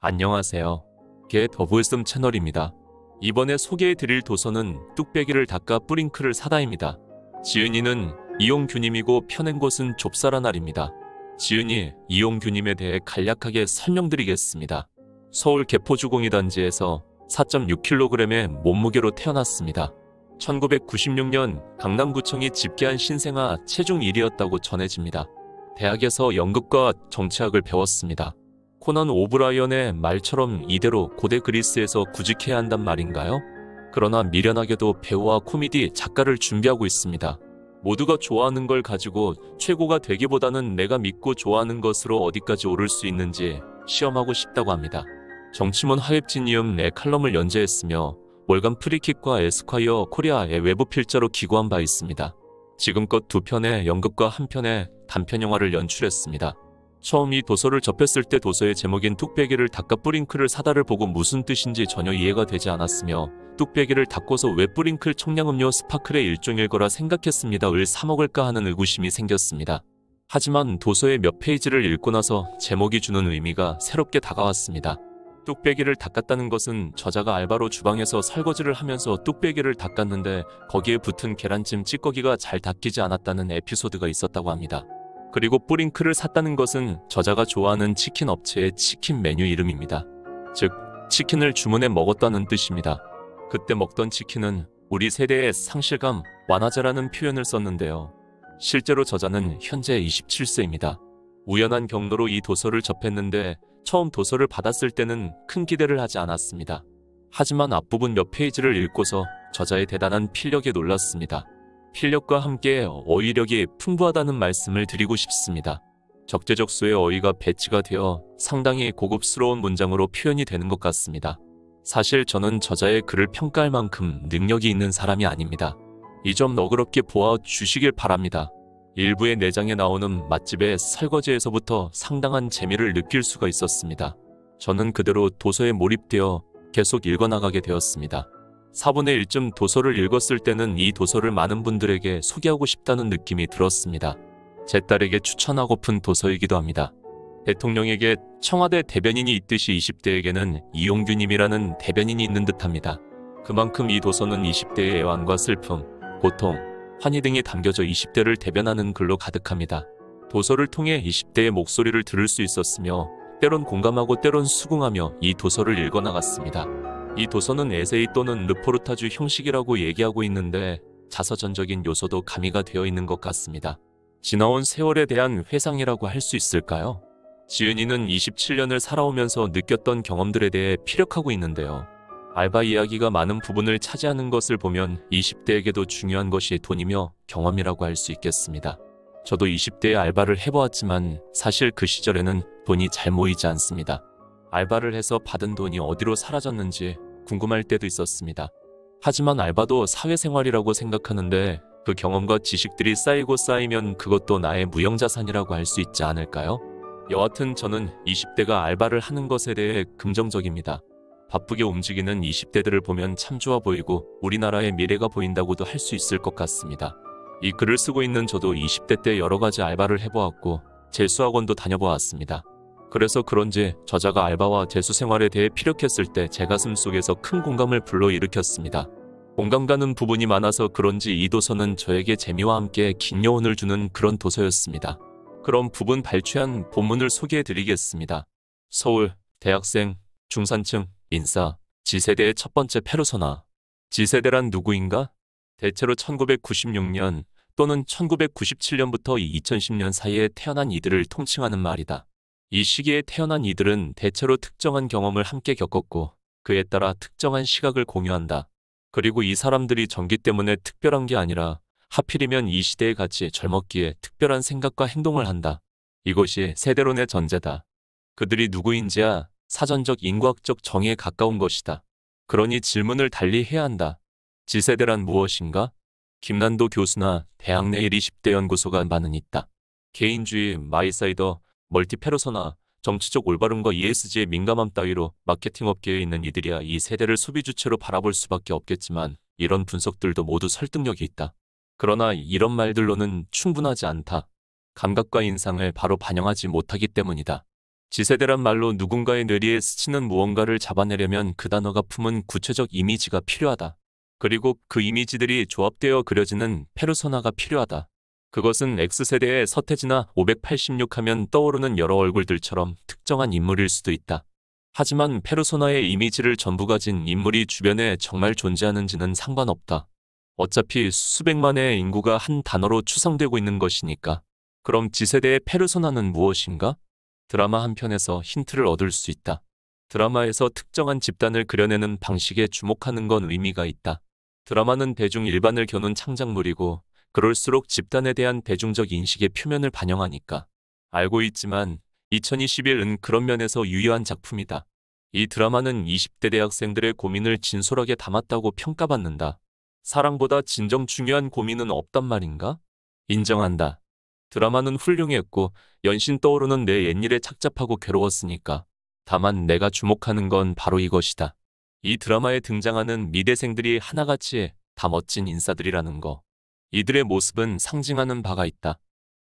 안녕하세요. 개 더블섬 채널입니다. 이번에 소개해드릴 도서는 뚝배기를 닦아 뿌링클을 사다입니다. 지은이는 이용규님이고 펴낸 곳은 좁쌀하날입니다. 지은이 이용규님에 대해 간략하게 설명드리겠습니다. 서울 개포주공이단지에서 4.6kg의 몸무게로 태어났습니다. 1996년 강남구청이 집계한 신생아 체중 1위였다고 전해집니다. 대학에서 연극과 정치학을 배웠습니다. 코난 오브라이언의 말처럼 이대로 고대 그리스에서 구직해야 한단 말인가요? 그러나 미련하게도 배우와 코미디 작가를 준비하고 있습니다. 모두가 좋아하는 걸 가지고 최고가 되기보다는 내가 믿고 좋아하는 것으로 어디까지 오를 수 있는지 시험하고 싶다고 합니다. 정치문 하웹지니엄 칼럼을 연재했으며 월간 프리킥과 에스콰이어 코리아의 외부 필자로 기고한 바 있습니다. 지금껏 2편의 연극과 1편의 단편 영화를 연출했습니다. 처음 이 도서를 접했을 때 도서의 제목인 뚝배기를 닦아 뿌링클을 사다를 보고 무슨 뜻인지 전혀 이해가 되지 않았으며 뚝배기를 닦고서 왜 뿌링클 청량음료 스파클의 일종일 거라 생각했습니다. 을 사먹을까 하는 의구심이 생겼습니다. 하지만 도서의 몇 페이지를 읽고 나서 제목이 주는 의미가 새롭게 다가왔습니다. 뚝배기를 닦았다는 것은 저자가 알바로 주방에서 설거지를 하면서 뚝배기를 닦았는데 거기에 붙은 계란찜 찌꺼기가 잘 닦이지 않았다는 에피소드가 있었다고 합니다. 그리고 뿌링클을 샀다는 것은 저자가 좋아하는 치킨 업체의 치킨 메뉴 이름입니다. 즉, 치킨을 주문해 먹었다는 뜻입니다. 그때 먹던 치킨은 우리 세대의 상실감 완화제라는 표현을 썼는데요. 실제로 저자는 현재 27세입니다. 우연한 경로로 이 도서를 접했는데 처음 도서를 받았을 때는 큰 기대를 하지 않았습니다. 하지만 앞부분 몇 페이지를 읽고서 저자의 대단한 필력에 놀랐습니다. 필력과 함께 어휘력이 풍부하다는 말씀을 드리고 싶습니다. 적재적소의 어휘가 배치가 되어 상당히 고급스러운 문장으로 표현이 되는 것 같습니다. 사실 저는 저자의 글을 평가할 만큼 능력이 있는 사람이 아닙니다. 이 점 너그럽게 보아 주시길 바랍니다. 일부의 내장에 나오는 맛집의 설거지에서부터 상당한 재미를 느낄 수가 있었습니다. 저는 그대로 도서에 몰입되어 계속 읽어나가게 되었습니다. 4분의 1쯤 도서를 읽었을 때는 이 도서를 많은 분들에게 소개하고 싶다는 느낌이 들었습니다. 제 딸에게 추천하고픈 도서이기도 합니다. 대통령에게 청와대 대변인이 있듯이 20대에게는 이용규님이라는 대변인이 있는 듯합니다. 그만큼 이 도서는 20대의 애환과 슬픔, 고통, 환희 등이 담겨져 20대를 대변하는 글로 가득합니다. 도서를 통해 20대의 목소리를 들을 수 있었으며 때론 공감하고 때론 수긍하며 이 도서를 읽어나갔습니다. 이 도서는 에세이 또는 르포르타주 형식이라고 얘기하고 있는데 자서전적인 요소도 가미가 되어 있는 것 같습니다. 지나온 세월에 대한 회상이라고 할 수 있을까요? 지은이는 27년을 살아오면서 느꼈던 경험들에 대해 피력하고 있는데요. 알바 이야기가 많은 부분을 차지하는 것을 보면 20대에게도 중요한 것이 돈이며 경험이라고 할 수 있겠습니다. 저도 20대에 알바를 해보았지만 사실 그 시절에는 돈이 잘 모이지 않습니다. 알바를 해서 받은 돈이 어디로 사라졌는지 궁금할 때도 있었습니다. 하지만 알바도 사회생활이라고 생각하는데 그 경험과 지식들이 쌓이고 쌓이면 그것도 나의 무형자산이라고 할 수 있지 않을까요? 여하튼 저는 20대가 알바를 하는 것에 대해 긍정적입니다. 바쁘게 움직이는 20대들을 보면 참 좋아 보이고 우리나라의 미래가 보인다고도 할 수 있을 것 같습니다. 이 글을 쓰고 있는 저도 20대 때 여러 가지 알바를 해보았고 재수학원도 다녀보았습니다. 그래서 그런지 저자가 알바와 재수 생활에 대해 피력했을 때 제 가슴 속에서 큰 공감을 불러일으켰습니다. 공감 가는 부분이 많아서 그런지 이 도서는 저에게 재미와 함께 긴 여운을 주는 그런 도서였습니다. 그런 부분 발췌한 본문을 소개해드리겠습니다. 서울, 대학생, 중산층, 인싸, G세대의 첫 번째 페르소나. G세대란 누구인가? 대체로 1996년 또는 1997년부터 2010년 사이에 태어난 이들을 통칭하는 말이다. 이 시기에 태어난 이들은 대체로 특정한 경험을 함께 겪었고 그에 따라 특정한 시각을 공유한다. 그리고 이 사람들이 전기 때문에 특별한 게 아니라 하필이면 이 시대에 같이 젊었기에 특별한 생각과 행동을 한다. 이것이 세대론의 전제다. 그들이 누구인지야 사전적 인과학적 정의에 가까운 것이다. 그러니 질문을 달리 해야 한다. G세대란 무엇인가? 김난도 교수나 대학 내 20대 연구소가 많은 있다. 개인주의, 마이사이더, 멀티페르소나, 정치적 올바름과 ESG에 민감함 따위로 마케팅 업계에 있는 이들이야 이 세대를 소비 주체로 바라볼 수밖에 없겠지만 이런 분석들도 모두 설득력이 있다. 그러나 이런 말들로는 충분하지 않다. 감각과 인상을 바로 반영하지 못하기 때문이다. 지세대란 말로 누군가의 뇌리에 스치는 무언가를 잡아내려면 그 단어가 품은 구체적 이미지가 필요하다. 그리고 그 이미지들이 조합되어 그려지는 페르소나가 필요하다. 그것은 X세대의 서태지나 586 하면 떠오르는 여러 얼굴들처럼 특정한 인물일 수도 있다. 하지만 페르소나의 이미지를 전부 가진 인물이 주변에 정말 존재하는지는 상관없다. 어차피 수백만의 인구가 한 단어로 추상되고 있는 것이니까. 그럼 지세대의 페르소나는 무엇인가? 드라마 한 편에서 힌트를 얻을 수 있다. 드라마에서 특정한 집단을 그려내는 방식에 주목하는 건 의미가 있다. 드라마는 대중 일반을 겨눈 창작물이고 그럴수록 집단에 대한 대중적 인식의 표면을 반영하니까. 알고 있지만 2021은 그런 면에서 유효한 작품이다. 이 드라마는 20대 대학생들의 고민을 진솔하게 담았다고 평가받는다. 사랑보다 진정 중요한 고민은 없단 말인가? 인정한다. 드라마는 훌륭했고 연신 떠오르는 내 옛일에 착잡하고 괴로웠으니까. 다만 내가 주목하는 건 바로 이것이다. 이 드라마에 등장하는 미대생들이 하나같이 다 멋진 인싸들이라는 거. 이들의 모습은 상징하는 바가 있다.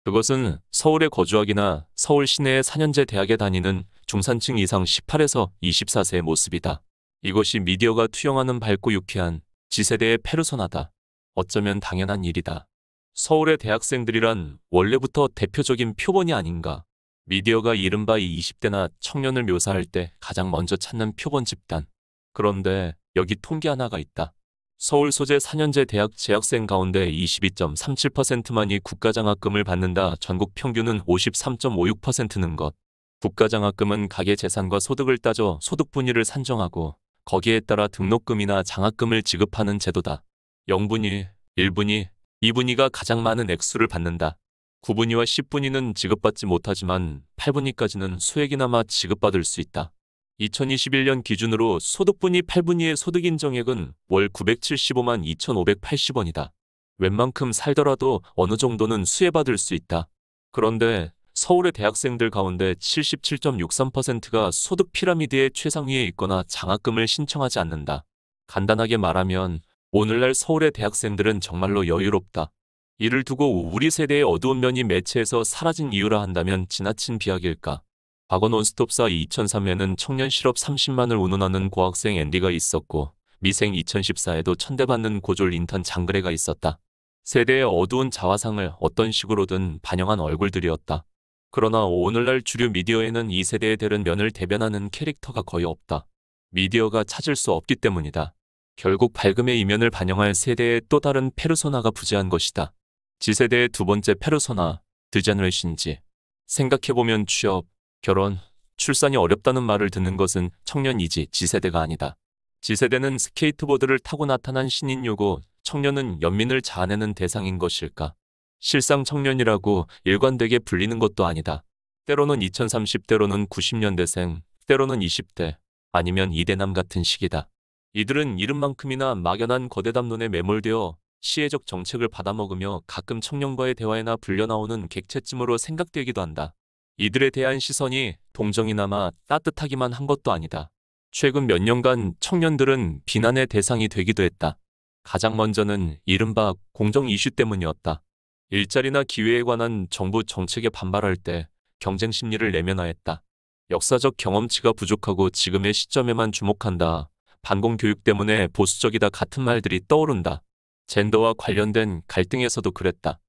그것은 서울에 거주하기나 서울 시내의 4년제 대학에 다니는 중산층 이상 18에서 24세의 모습이다. 이것이 미디어가 투영하는 밝고 유쾌한 지세대의 페르소나다. 어쩌면 당연한 일이다. 서울의 대학생들이란 원래부터 대표적인 표본이 아닌가. 미디어가 이른바 이 20대나 청년을 묘사할 때 가장 먼저 찾는 표본 집단. 그런데 여기 통계 하나가 있다. 서울 소재 4년제 대학 재학생 가운데 22.37%만이 국가장학금을 받는다. 전국 평균은 53.56%는 것. 국가장학금은 가계 재산과 소득을 따져 소득 분위를 산정하고 거기에 따라 등록금이나 장학금을 지급하는 제도다. 0분위, 1분위, 2분위가 가장 많은 액수를 받는다. 9분위와 10분위는 지급받지 못하지만 8분위까지는 소액이나마 지급받을 수 있다. 2021년 기준으로 소득분위 8분위의 소득인정액은 월 975만 2,580원이다. 웬만큼 살더라도 어느 정도는 수혜받을 수 있다. 그런데 서울의 대학생들 가운데 77.63%가 소득 피라미드의 최상위에 있거나 장학금을 신청하지 않는다. 간단하게 말하면 오늘날 서울의 대학생들은 정말로 여유롭다. 이를 두고 우리 세대의 어두운 면이 매체에서 사라진 이유라 한다면 지나친 비약일까? 과거 논스톱사 2003에는 청년 실업 30만을 운운하는 고학생 앤디가 있었고 미생 2014에도 천대받는 고졸 인턴 장그래가 있었다. 세대의 어두운 자화상을 어떤 식으로든 반영한 얼굴들이었다. 그러나 오늘날 주류 미디어에는 이 세대의 다른 면을 대변하는 캐릭터가 거의 없다. 미디어가 찾을 수 없기 때문이다. 결국 밝음의 이면을 반영할 세대의 또 다른 페르소나가 부재한 것이다. 지세대의 두 번째 페르소나, 드제너레이션지. 생각해보면 취업, 결혼, 출산이 어렵다는 말을 듣는 것은 청년이지 지세대가 아니다. 지세대는 스케이트보드를 타고 나타난 신인류고 청년은 연민을 자아내는 대상인 것일까? 실상 청년이라고 일관되게 불리는 것도 아니다. 때로는 2030대로는 90년대생, 때로는 20대, 아니면 이대남 같은 시기다. 이들은 이름만큼이나 막연한 거대 담론에 매몰되어 시혜적 정책을 받아먹으며 가끔 청년과의 대화에나 불려나오는 객체쯤으로 생각되기도 한다. 이들에 대한 시선이 동정이나마 따뜻하기만 한 것도 아니다. 최근 몇 년간 청년들은 비난의 대상이 되기도 했다. 가장 먼저는 이른바 공정 이슈 때문이었다. 일자리나 기회에 관한 정부 정책에 반발할 때 경쟁 심리를 내면화했다. 역사적 경험치가 부족하고 지금의 시점에만 주목한다. 반공교육 때문에 보수적이다 같은 말들이 떠오른다. 젠더와 관련된 갈등에서도 그랬다.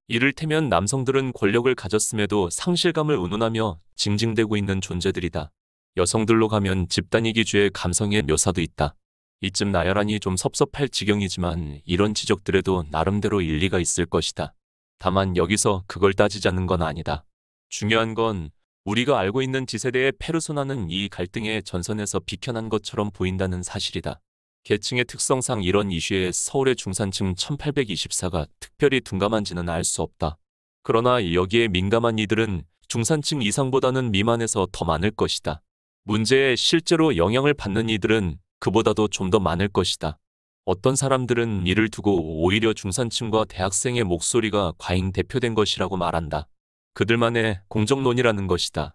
이를테면 남성들은 권력을 가졌음에도 상실감을 운운하며 징징대고 있는 존재들이다. 여성들로 가면 집단이기주의 감성의 묘사도 있다. 이쯤 나열하니 좀 섭섭할 지경이지만 이런 지적들에도 나름대로 일리가 있을 것이다. 다만 여기서 그걸 따지자는 건 아니다. 중요한 건 우리가 알고 있는 지세대의 페르소나는 이 갈등의 전선에서 비켜난 것처럼 보인다는 사실이다. 계층의 특성상 이런 이슈에 서울의 중산층 1824가 특별히 둔감한지는 알 수 없다. 그러나 여기에 민감한 이들은 중산층 이상보다는 미만에서 더 많을 것이다. 문제에 실제로 영향을 받는 이들은 그보다도 좀 더 많을 것이다. 어떤 사람들은 이를 두고 오히려 중산층과 대학생의 목소리가 과잉 대표된 것이라고 말한다. 그들만의 공정론이라는 것이다.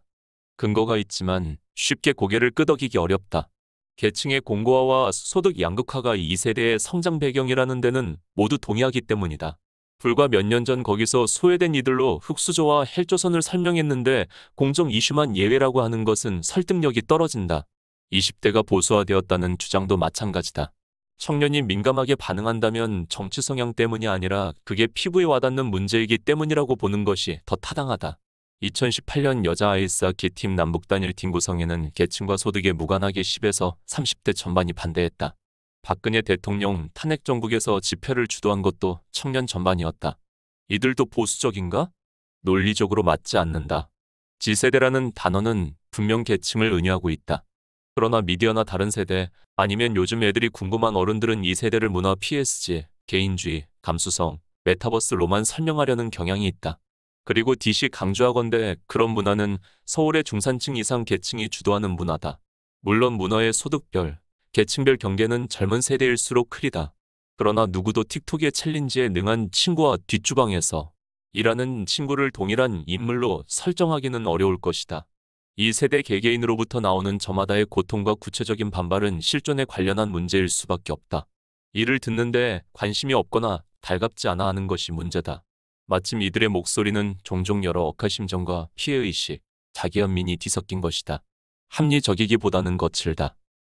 근거가 있지만 쉽게 고개를 끄덕이기 어렵다. 계층의 공고화와 소득 양극화가 이 세대의 성장 배경이라는 데는 모두 동의하기 때문이다. 불과 몇 년 전 거기서 소외된 이들로 흑수저와 헬조선을 설명했는데 공정 이슈만 예외라고 하는 것은 설득력이 떨어진다. 20대가 보수화되었다는 주장도 마찬가지다. 청년이 민감하게 반응한다면 정치 성향 때문이 아니라 그게 피부에 와닿는 문제이기 때문이라고 보는 것이 더 타당하다. 2018년 여자 아이스하키 팀 남북 단일 팀 구성에는 계층과 소득에 무관하게 10에서 30대 전반이 반대했다. 박근혜 대통령 탄핵 정국에서 집회를 주도한 것도 청년 전반이었다. 이들도 보수적인가? 논리적으로 맞지 않는다. Z세대라는 단어는 분명 계층을 의미하고 있다. 그러나 미디어나 다른 세대, 아니면 요즘 애들이 궁금한 어른들은 이 세대를 문화 PSG, 개인주의, 감수성, 메타버스로만 설명하려는 경향이 있다. 그리고 DC 강조하건대 그런 문화는 서울의 중산층 이상 계층이 주도하는 문화다. 물론 문화의 소득별, 계층별 경계는 젊은 세대일수록 크리다. 그러나 누구도 틱톡의 챌린지에 능한 친구와 뒷주방에서 일하는 친구를 동일한 인물로 설정하기는 어려울 것이다. 이 세대 개개인으로부터 나오는 저마다의 고통과 구체적인 반발은 실존에 관련한 문제일 수밖에 없다. 이를 듣는데 관심이 없거나 달갑지 않아 하는 것이 문제다. 마침 이들의 목소리는 종종 여러 억하심정과 피해의식, 자기연민이 뒤섞인 것이다. 합리적이기보다는 거칠다.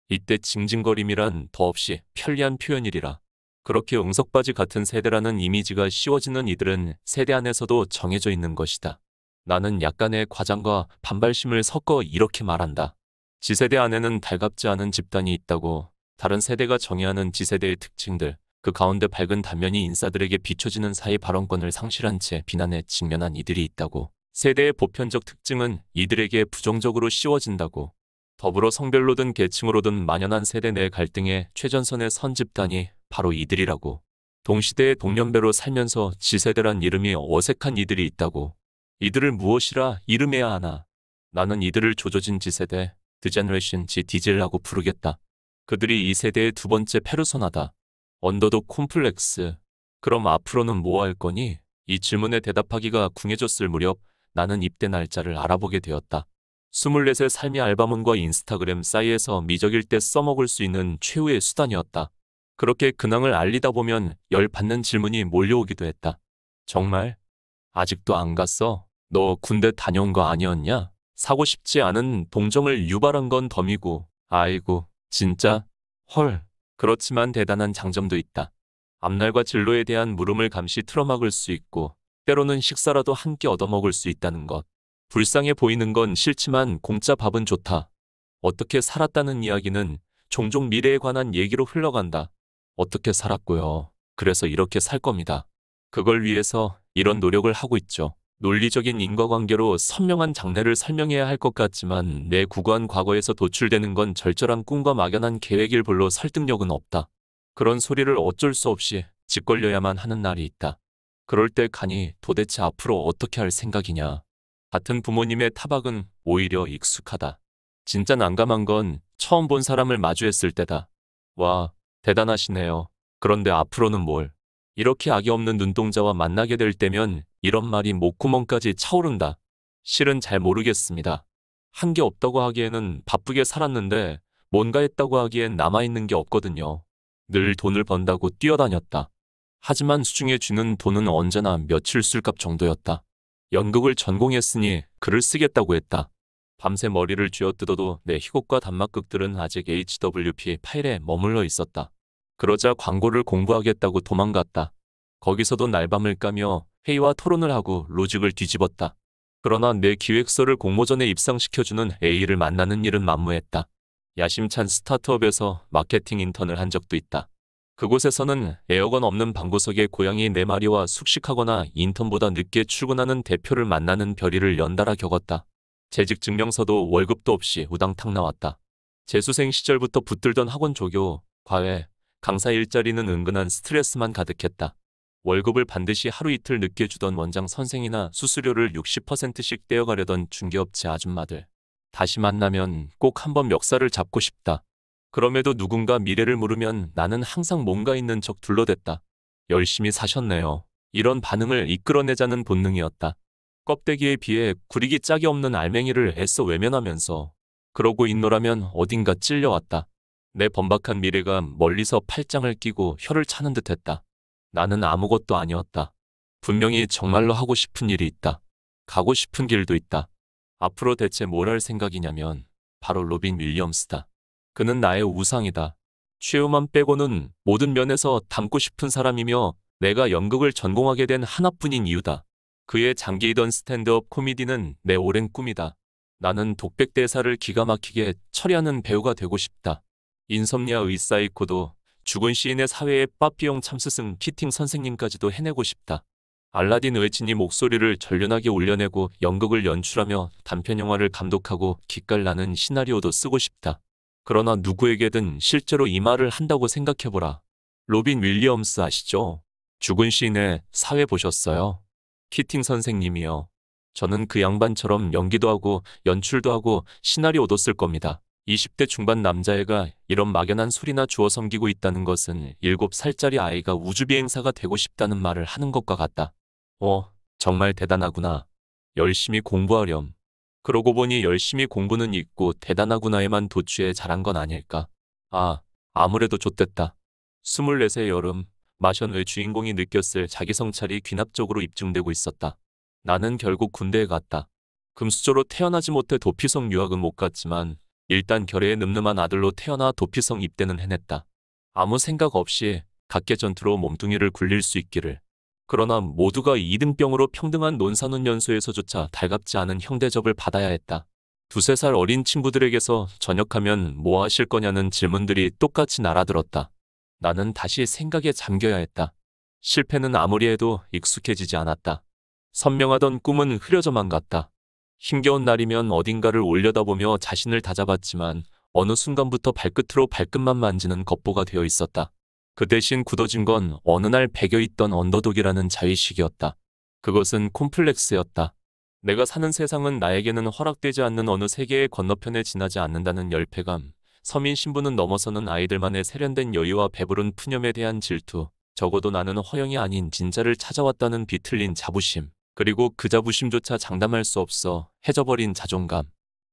이때 징징거림이란 더없이 편리한 표현이리라. 그렇게 응석바지 같은 세대라는 이미지가 씌워지는 이들은 세대 안에서도 정해져 있는 것이다. 나는 약간의 과장과 반발심을 섞어 이렇게 말한다. Z세대 안에는 달갑지 않은 집단이 있다고. 다른 세대가 정의하는 Z세대의 특징들, 그 가운데 밝은 단면이 인싸들에게 비춰지는 사이 발언권을 상실한 채 비난에 직면한 이들이 있다고. 세대의 보편적 특징은 이들에게 부정적으로 씌워진다고. 더불어 성별로든 계층으로든 만연한 세대 내 갈등의 최전선에 선 집단이 바로 이들이라고. 동시대의 동년배로 살면서 Z세대란 이름이 어색한 이들이 있다고. 이들을 무엇이라 이름해야 하나. 나는 이들을 조져진 Z세대, The Generation Z 디젤라고 부르겠다. 그들이 이 세대의 두 번째 페르소나다. 언더독 콤플렉스. 그럼 앞으로는 뭐 할 거니? 이 질문에 대답하기가 궁해졌을 무렵 나는 입대 날짜를 알아보게 되었다. 24세 삶의 알바몬과 인스타그램 사이에서 미적일 때 써먹을 수 있는 최후의 수단이었다. 그렇게 근황을 알리다 보면 열받는 질문이 몰려오기도 했다. 정말? 아직도 안 갔어? 너 군대 다녀온 거 아니었냐? 사고 싶지 않은 동정을 유발한 건 덤이고. 아이고, 진짜? 헐. 그렇지만 대단한 장점도 있다. 앞날과 진로에 대한 물음을 감시 틀어막을 수 있고 때로는 식사라도 함께 얻어먹을 수 있다는 것. 불쌍해 보이는 건 싫지만 공짜 밥은 좋다. 어떻게 살았다는 이야기는 종종 미래에 관한 얘기로 흘러간다. 어떻게 살았고요. 그래서 이렇게 살 겁니다. 그걸 위해서 이런 노력을 하고 있죠. 논리적인 인과관계로 선명한 장래를 설명해야 할 것 같지만 내 구구한 과거에서 도출되는 건 절절한 꿈과 막연한 계획일 불로 설득력은 없다. 그런 소리를 어쩔 수 없이 짓걸려야만 하는 날이 있다. 그럴 때 가니 도대체 앞으로 어떻게 할 생각이냐. 같은 부모님의 타박은 오히려 익숙하다. 진짜 난감한 건 처음 본 사람을 마주했을 때다. 와, 대단하시네요. 그런데 앞으로는 뭘? 이렇게 악이 없는 눈동자와 만나게 될 때면 이런 말이 목구멍까지 차오른다. 실은 잘 모르겠습니다. 한 게 없다고 하기에는 바쁘게 살았는데 뭔가 했다고 하기엔 남아있는 게 없거든요. 늘 돈을 번다고 뛰어다녔다. 하지만 수중에 쥐는 돈은 언제나 며칠 술값 정도였다. 연극을 전공했으니 글을 쓰겠다고 했다. 밤새 머리를 쥐어뜯어도 내 희곡과 단막극들은 아직 HWP 파일에 머물러 있었다. 그러자 광고를 공부하겠다고 도망갔다. 거기서도 날밤을 까며 회의와 토론을 하고 로직을 뒤집었다. 그러나 내 기획서를 공모전에 입상시켜주는 A를 만나는 일은 만무했다. 야심찬 스타트업에서 마케팅 인턴을 한 적도 있다. 그곳에서는 에어건 없는 방구석에 고양이 4마리와 숙식하거나 인턴보다 늦게 출근하는 대표를 만나는 별일을 연달아 겪었다. 재직 증명서도 월급도 없이 우당탕 나왔다. 재수생 시절부터 붙들던 학원 조교, 과외, 강사 일자리는 은근한 스트레스만 가득했다. 월급을 반드시 하루 이틀 늦게 주던 원장 선생이나 수수료를 60%씩 떼어가려던 중개업체 아줌마들. 다시 만나면 꼭 한번 멱살을 잡고 싶다. 그럼에도 누군가 미래를 물으면 나는 항상 뭔가 있는 척 둘러댔다. 열심히 사셨네요. 이런 반응을 이끌어내자는 본능이었다. 껍데기에 비해 구리기 짝이 없는 알맹이를 애써 외면하면서 그러고 있노라면 어딘가 찔려왔다. 내 번박한 미래가 멀리서 팔짱을 끼고 혀를 차는 듯했다. 나는 아무것도 아니었다. 분명히 정말로 하고 싶은 일이 있다. 가고 싶은 길도 있다. 앞으로 대체 뭘 할 생각이냐면 바로 로빈 윌리엄스다. 그는 나의 우상이다. 최후만 빼고는 모든 면에서 닮고 싶은 사람이며 내가 연극을 전공하게 된 하나뿐인 이유다. 그의 장기이던 스탠드업 코미디는 내 오랜 꿈이다. 나는 독백 대사를 기가 막히게 처리하는 배우가 되고 싶다. 인섬니아 의사이코도 죽은 시인의 사회의 빠삐용 참스승 키팅 선생님까지도 해내고 싶다. 알라딘 웨지니 목소리를 전련하게 올려내고 연극을 연출하며 단편 영화를 감독하고 기깔 나는 시나리오도 쓰고 싶다. 그러나 누구에게든 실제로 이 말을 한다고 생각해보라. 로빈 윌리엄스 아시죠? 죽은 시인의 사회 보셨어요? 키팅 선생님이요. 저는 그 양반처럼 연기도 하고 연출도 하고 시나리오도 쓸 겁니다. 20대 중반 남자애가 이런 막연한 소리나 주워 섬기고 있다는 것은 7살짜리 아이가 우주비행사가 되고 싶다는 말을 하는 것과 같다. 정말 대단하구나. 열심히 공부하렴. 그러고 보니 열심히 공부는 있고 대단하구나에만 도취해 잘한 건 아닐까. 아무래도 좆됐다. 24세 여름, 마션의 주인공이 느꼈을 자기 성찰이 귀납적으로 입증되고 있었다. 나는 결국 군대에 갔다. 금수저로 태어나지 못해 도피성 유학은 못 갔지만 일단 결의에 늠름한 아들로 태어나 도피성 입대는 해냈다. 아무 생각 없이 각계 전투로 몸뚱이를 굴릴 수 있기를. 그러나 모두가 2등병으로 평등한 논산훈련소에서조차 달갑지 않은 형대접을 받아야 했다. 2~3살 어린 친구들에게서 전역하면 뭐 하실 거냐는 질문들이 똑같이 날아들었다. 나는 다시 생각에 잠겨야 했다. 실패는 아무리 해도 익숙해지지 않았다. 선명하던 꿈은 흐려져만 갔다. 힘겨운 날이면 어딘가를 올려다보며 자신을 다잡았지만 어느 순간부터 발끝으로 발끝만 만지는 겉보가 되어 있었다. 그 대신 굳어진 건 어느 날 배겨있던 언더독이라는 자의식이었다. 그것은 콤플렉스였다. 내가 사는 세상은 나에게는 허락되지 않는 어느 세계의 건너편에 지나지 않는다는 열패감, 서민 신분은 넘어서는 아이들만의 세련된 여유와 배부른 푸념에 대한 질투, 적어도 나는 허영이 아닌 진짜를 찾아왔다는 비틀린 자부심, 그리고 그 자부심조차 장담할 수 없어 해져버린 자존감.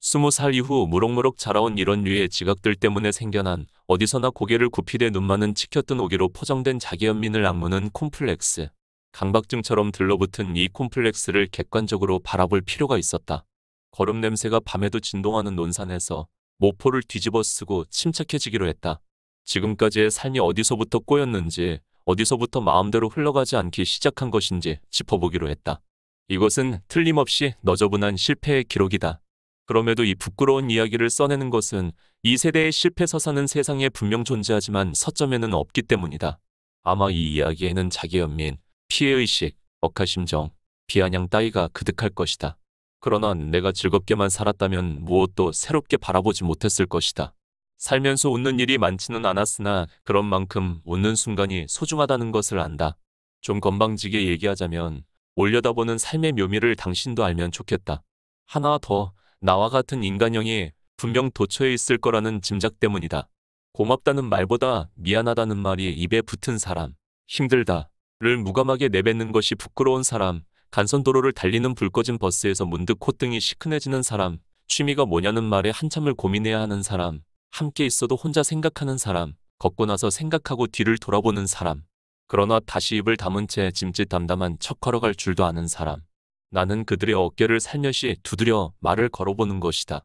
20살 이후 무럭무럭 자라온 이런 류의 지각들 때문에 생겨난 어디서나 고개를 굽히되 눈만은 치켜뜬 오기로 포장된 자기연민을 악무는 콤플렉스. 강박증처럼 들러붙은 이 콤플렉스를 객관적으로 바라볼 필요가 있었다. 거름 냄새가 밤에도 진동하는 논산에서 모포를 뒤집어 쓰고 침착해지기로 했다. 지금까지의 삶이 어디서부터 꼬였는지, 어디서부터 마음대로 흘러가지 않기 시작한 것인지 짚어보기로 했다. 이것은 틀림없이 너저분한 실패의 기록이다. 그럼에도 이 부끄러운 이야기를 써내는 것은 이 세대의 실패서 사는 세상에 분명 존재하지만 서점에는 없기 때문이다. 아마 이 이야기에는 자기연민, 피해의식, 억하심정, 비아냥 따위가 그득할 것이다. 그러나 내가 즐겁게만 살았다면 무엇도 새롭게 바라보지 못했을 것이다. 살면서 웃는 일이 많지는 않았으나 그런 만큼 웃는 순간이 소중하다는 것을 안다. 좀 건방지게 얘기하자면 올려다보는 삶의 묘미를 당신도 알면 좋겠다. 하나 더, 나와 같은 인간형이 분명 도처에 있을 거라는 짐작 때문이다. 고맙다는 말보다 미안하다는 말이 입에 붙은 사람, 힘들다를 무감하게 내뱉는 것이 부끄러운 사람, 간선도로를 달리는 불 꺼진 버스에서 문득 콧등이 시큰해지는 사람, 취미가 뭐냐는 말에 한참을 고민해야 하는 사람, 함께 있어도 혼자 생각하는 사람, 걷고 나서 생각하고 뒤를 돌아보는 사람, 그러나 다시 입을 다문 채 짐짓 담담한 척 걸어갈 줄도 아는 사람. 나는 그들의 어깨를 살며시 두드려 말을 걸어보는 것이다.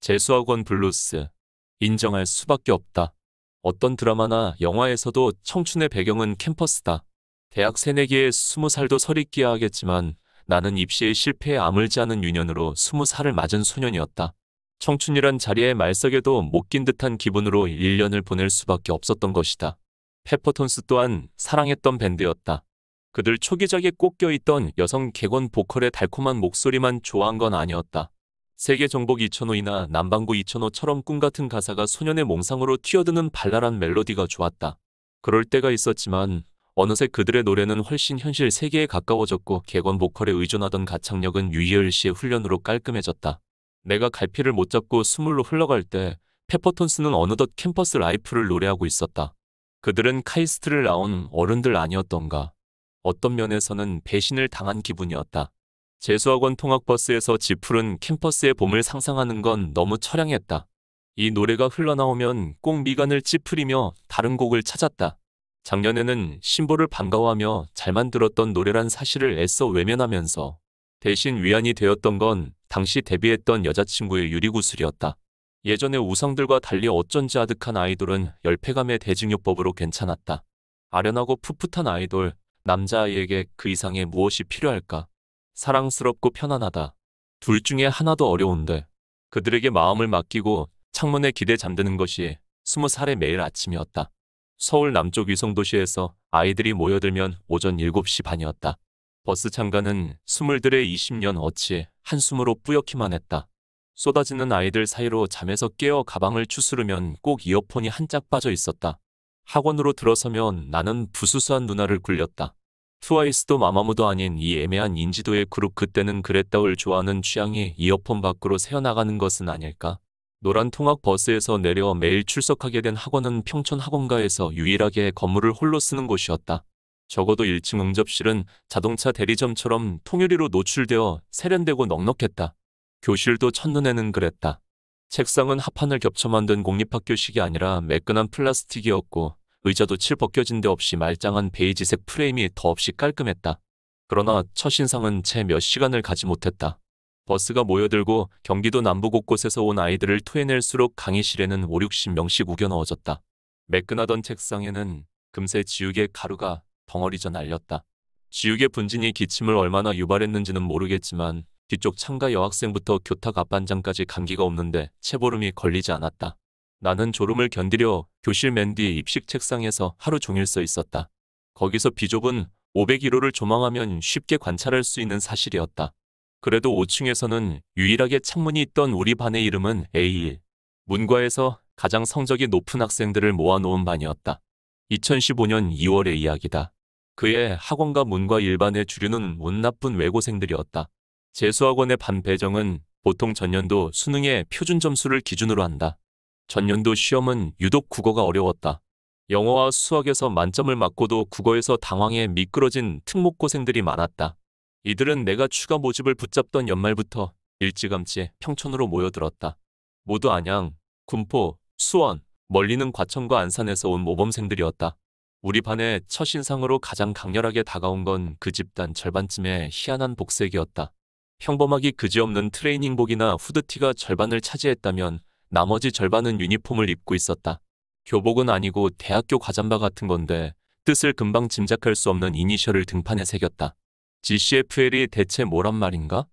재수학원 블루스. 인정할 수밖에 없다. 어떤 드라마나 영화에서도 청춘의 배경은 캠퍼스다. 대학 새내기의 20살도 서리끼야 하겠지만 나는 입시의 실패에 아물지 않은 유년으로 20살을 맞은 소년이었다. 청춘이란 자리에 말석에도 못 낀 듯한 기분으로 1년을 보낼 수밖에 없었던 것이다. 페퍼톤스 또한 사랑했던 밴드였다. 그들 초기작에 꼭 껴있던 여성 객원 보컬의 달콤한 목소리만 좋아한 건 아니었다. 세계 정복 2005이나 남반구 2005처럼 꿈같은 가사가 소년의 몽상으로 튀어드는 발랄한 멜로디가 좋았다. 그럴 때가 있었지만 어느새 그들의 노래는 훨씬 현실 세계에 가까워졌고 객원 보컬에 의존하던 가창력은 유희열 씨의 훈련으로 깔끔해졌다. 내가 갈피를 못 잡고 스물로 흘러갈 때 페퍼톤스는 어느덧 캠퍼스 라이프를 노래하고 있었다. 그들은 카이스트를 나온 어른들 아니었던가. 어떤 면에서는 배신을 당한 기분이었다. 재수학원 통학버스에서 지푸른 캠퍼스의 봄을 상상하는 건 너무 처량했다. 이 노래가 흘러나오면 꼭 미간을 찌푸리며 다른 곡을 찾았다. 작년에는 신보를 반가워하며 잘 만들었던 노래란 사실을 애써 외면하면서 대신 위안이 되었던 건 당시 데뷔했던 여자친구의 유리구슬이었다. 예전의 우상들과 달리 어쩐지 아득한 아이돌은 열패감의 대증요법으로 괜찮았다. 아련하고 풋풋한 아이돌, 남자아이에게 그 이상의 무엇이 필요할까? 사랑스럽고 편안하다. 둘 중에 하나도 어려운데 그들에게 마음을 맡기고 창문에 기대 잠드는 것이 20살의 매일 아침이었다. 서울 남쪽 위성도시에서 아이들이 모여들면 오전 7시 반이었다. 버스 창가는 스물들의 20년 어치 한숨으로 뿌옇기만 했다. 쏟아지는 아이들 사이로 잠에서 깨어 가방을 추스르면 꼭 이어폰이 한 짝 빠져 있었다. 학원으로 들어서면 나는 부수수한 누나를 굴렸다. 트와이스도 마마무도 아닌 이 애매한 인지도의 그룹 그때는 그랬다를 좋아하는 취향이 이어폰 밖으로 새어나가는 것은 아닐까? 노란 통학 버스에서 내려 매일 출석하게 된 학원은 평촌 학원가에서 유일하게 건물을 홀로 쓰는 곳이었다. 적어도 1층 응접실은 자동차 대리점처럼 통유리로 노출되어 세련되고 넉넉했다. 교실도 첫눈에는 그랬다. 책상은 합판을 겹쳐 만든 공립학교식이 아니라 매끈한 플라스틱이었고 의자도 칠 벗겨진 데 없이 말짱한 베이지색 프레임이 더없이 깔끔했다. 그러나 첫인상은 채 몇 시간을 가지 못했다. 버스가 모여들고 경기도 남부 곳곳에서 온 아이들을 토해낼수록 강의실에는 5, 60명씩 우겨 넣어졌다. 매끈하던 책상에는 금세 지우개 가루가 덩어리져 날렸다. 지우개 분진이 기침을 얼마나 유발했는지는 모르겠지만 뒤쪽 창가 여학생부터 교탁 앞반장까지 감기가 없는데 채보름이 걸리지 않았다. 나는 졸음을 견디려 교실 맨 뒤 입식 책상에서 하루 종일 써 있었다. 거기서 비좁은 501호를 조망하면 쉽게 관찰할 수 있는 사실이었다. 그래도 5층에서는 유일하게 창문이 있던 우리 반의 이름은 A1. 문과에서 가장 성적이 높은 학생들을 모아놓은 반이었다. 2015년 2월의 이야기다. 그해 학원과 문과 일반의 주류는 운 나쁜 외고생들이었다. 재수학원의 반 배정은 보통 전년도 수능의 표준 점수를 기준으로 한다. 전년도 시험은 유독 국어가 어려웠다. 영어와 수학에서 만점을 맞고도 국어에서 당황해 미끄러진 특목고생들이 많았다. 이들은 내가 추가 모집을 붙잡던 연말부터 일찌감치 평촌으로 모여들었다. 모두 안양, 군포, 수원, 멀리는 과천과 안산에서 온 모범생들이었다. 우리 반의 첫인상으로 가장 강렬하게 다가온 건 그 집단 절반쯤의 희한한 복색이었다. 평범하기 그지없는 트레이닝복이나 후드티가 절반을 차지했다면 나머지 절반은 유니폼을 입고 있었다. 교복은 아니고 대학교 과잠바 같은 건데 뜻을 금방 짐작할 수 없는 이니셜을 등판에 새겼다. GCFL이 대체 뭐란 말인가?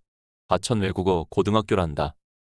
과천 외국어 고등학교란다.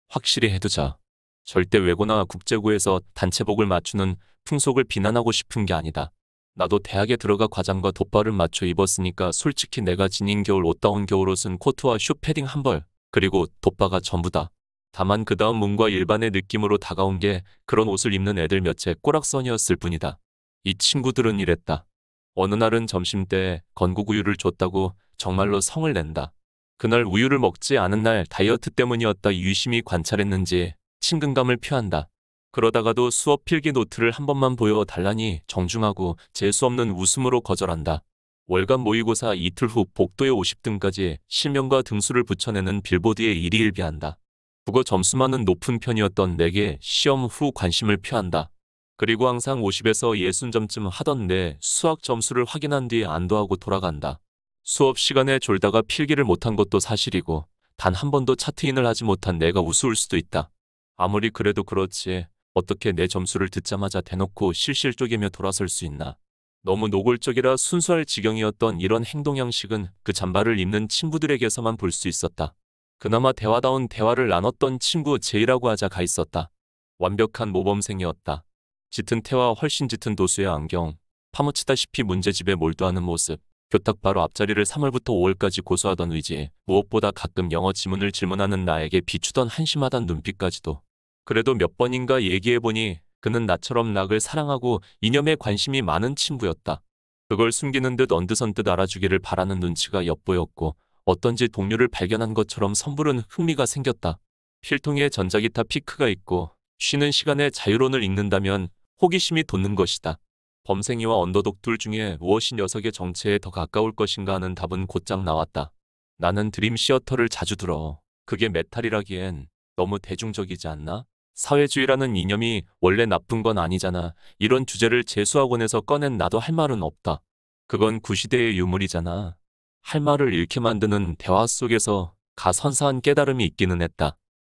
확실히 해두자. 절대 외고나 국제고에서 단체복을 맞추는 풍속을 비난하고 싶은 게 아니다. 나도 대학에 들어가 과잠과 돗바를 맞춰 입었으니까 솔직히 내가 지닌 겨울 옷다운 겨울옷은 코트와 슈 패딩 한 벌, 그리고 돗바가 전부다. 다만 그 다음 문과 일반의 느낌으로 다가온 게 그런 옷을 입는 애들 몇의 꼬락선이었을 뿐이다. 이 친구들은 이랬다. 어느 날은 점심때 건국 우유를 줬다고 정말로 성을 낸다. 그날 우유를 먹지 않은 날 다이어트 때문이었다 유심히 관찰했는지 친근감을 표한다. 그러다가도 수업 필기 노트를 한 번만 보여달라니 정중하고 재수없는 웃음으로 거절한다. 월간 모의고사 이틀 후 복도에 50등까지 실명과 등수를 붙여내는 빌보드에 일희일비한다. 국어 점수만은 높은 편이었던 내게 시험 후 관심을 표한다. 그리고 항상 50에서 60점쯤 하던 내 수학 점수를 확인한 뒤 안도하고 돌아간다. 수업 시간에 졸다가 필기를 못한 것도 사실이고 단 한 번도 차트인을 하지 못한 내가 우스울 수도 있다. 아무리 그래도 그렇지 어떻게 내 점수를 듣자마자 대놓고 실실 쪼개며 돌아설 수 있나. 너무 노골적이라 순수할 지경이었던 이런 행동 양식은 그 잠바를 입는 친구들에게서만 볼 수 있었다. 그나마 대화다운 대화를 나눴던 친구 제이라고 하자가 있었다. 완벽한 모범생이었다. 짙은 태와 훨씬 짙은 도수의 안경, 파묻히다시피 문제집에 몰두하는 모습, 교탁 바로 앞자리를 3월부터 5월까지 고수하던 의지, 무엇보다 가끔 영어 지문을 질문하는 나에게 비추던 한심하단 눈빛까지도. 그래도 몇 번인가 얘기해보니 그는 나처럼 락을 사랑하고 이념에 관심이 많은 친구였다. 그걸 숨기는 듯 언뜻언뜻 알아주기를 바라는 눈치가 엿보였고 어떤지 동료를 발견한 것처럼 선불은 흥미가 생겼다. 필통에 전자기타 피크가 있고 쉬는 시간에 자유론을 읽는다면 호기심이 돋는 것이다. 범생이와 언더독 둘 중에 무엇이 녀석의 정체에 더 가까울 것인가 하는 답은 곧장 나왔다. 나는 드림 시어터를 자주 들어. 그게 메탈이라기엔 너무 대중적이지 않나? 사회주의라는 이념이 원래 나쁜 건 아니잖아. 이런 주제를 재수학원에서 꺼낸 나도 할 말은 없다. 그건 구시대의 유물이잖아. 할 말을 잃게 만드는 대화 속에서 가선사한 깨달음이 있기는 했다.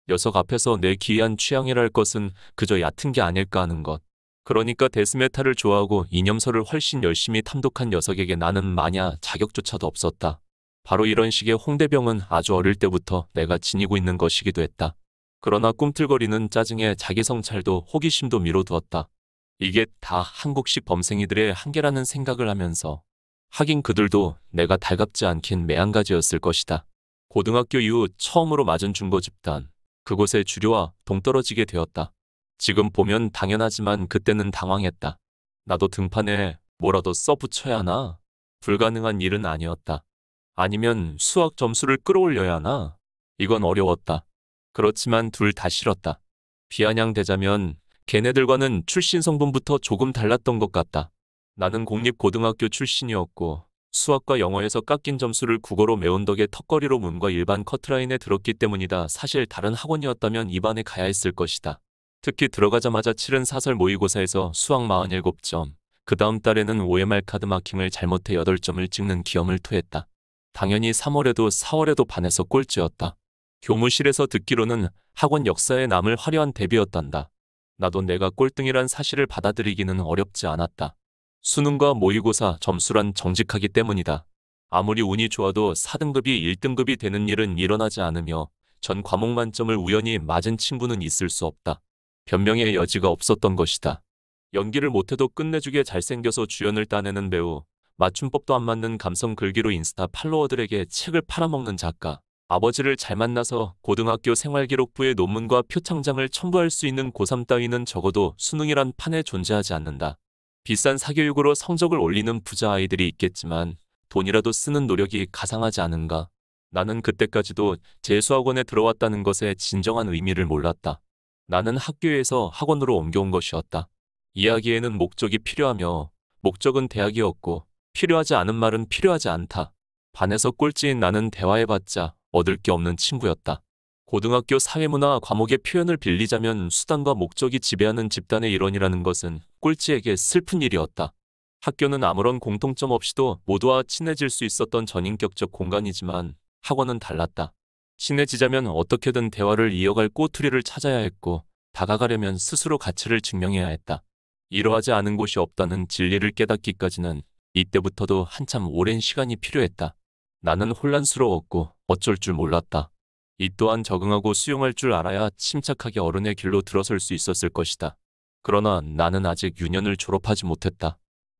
녀석 앞에서 내 기이한 취향이랄 것은 그저 얕은 게 아닐까 하는 것. 그러니까 데스메탈을 좋아하고 이념서를 훨씬 열심히 탐독한 녀석에게 나는 마냐 자격조차도 없었다. 바로 이런 식의 홍대병은 아주 어릴 때부터 내가 지니고 있는 것이기도 했다. 그러나 꿈틀거리는 짜증에 자기 성찰도 호기심도 미뤄두었다. 이게 다 한국식 범생이들의 한계라는 생각을 하면서 하긴 그들도 내가 달갑지 않긴 매한가지였을 것이다. 고등학교 이후 처음으로 맞은 중고 집단. 그곳에 주류와 동떨어지게 되었다. 지금 보면 당연하지만 그때는 당황했다. 나도 등판에 뭐라도 써붙여야 하나? 불가능한 일은 아니었다. 아니면 수학 점수를 끌어올려야 하나? 이건 어려웠다. 그렇지만 둘 다 싫었다. 비아냥대자면 걔네들과는 출신 성분부터 조금 달랐던 것 같다. 나는 공립고등학교 출신이었고 수학과 영어에서 깎인 점수를 국어로 메운 덕에 턱걸이로 문과 일반 커트라인에 들었기 때문이다. 사실 다른 학원이었다면 이 반에 가야 했을 것이다. 특히 들어가자마자 치른 사설 모의고사에서 수학 47점, 그 다음 달에는 OMR 카드 마킹을 잘못해 8점을 찍는 기염을 토했다. 당연히 3월에도 4월에도 반에서 꼴찌였다. 교무실에서 듣기로는 학원 역사에 남을 화려한 데뷔였단다. 나도 내가 꼴등이란 사실을 받아들이기는 어렵지 않았다. 수능과 모의고사 점수란 정직하기 때문이다. 아무리 운이 좋아도 4등급이 1등급이 되는 일은 일어나지 않으며 전 과목 만점을 우연히 맞은 친구는 있을 수 없다. 변명의 여지가 없었던 것이다. 연기를 못해도 끝내주게 잘생겨서 주연을 따내는 배우, 맞춤법도 안 맞는 감성 글기로 인스타 팔로워들에게 책을 팔아먹는 작가, 아버지를 잘 만나서 고등학교 생활기록부에 논문과 표창장을 첨부할 수 있는 고3 따위는 적어도 수능이란 판에 존재하지 않는다. 비싼 사교육으로 성적을 올리는 부자 아이들이 있겠지만 돈이라도 쓰는 노력이 가상하지 않은가. 나는 그때까지도 재수학원에 들어왔다는 것의 진정한 의미를 몰랐다. 나는 학교에서 학원으로 옮겨온 것이었다. 이야기에는 목적이 필요하며 목적은 대학이었고 필요하지 않은 말은 필요하지 않다. 반에서 꼴찌인 나는 대화해봤자 얻을 게 없는 친구였다. 고등학교 사회문화 과목의 표현을 빌리자면 수단과 목적이 지배하는 집단의 일원이라는 것은 꼴찌에게 슬픈 일이었다. 학교는 아무런 공통점 없이도 모두와 친해질 수 있었던 전인격적 공간이지만 학원은 달랐다. 친해지자면 어떻게든 대화를 이어갈 꼬투리를 찾아야 했고 다가가려면 스스로 가치를 증명해야 했다. 이러하지 않은 곳이 없다는 진리를 깨닫기까지는 이때부터도 한참 오랜 시간이 필요했다. 나는 혼란스러웠고 어쩔 줄 몰랐다. 이 또한 적응하고 수용할 줄 알아야 침착하게 어른의 길로 들어설 수 있었을 것이다. 그러나 나는 아직 유년을 졸업하지 못했다.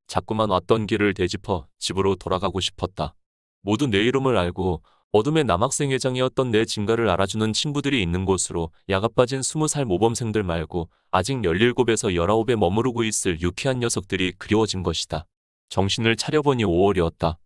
자꾸만 왔던 길을 되짚어 집으로 돌아가고 싶었다. 모두 내 이름을 알고 어둠의 남학생회장이었던 내 진가를 알아주는 친구들이 있는 곳으로 야가 빠진 20살 모범생들 말고 아직 17에서 19에 머무르고 있을 유쾌한 녀석들이 그리워진 것이다. 정신을 차려보니 5월이었다.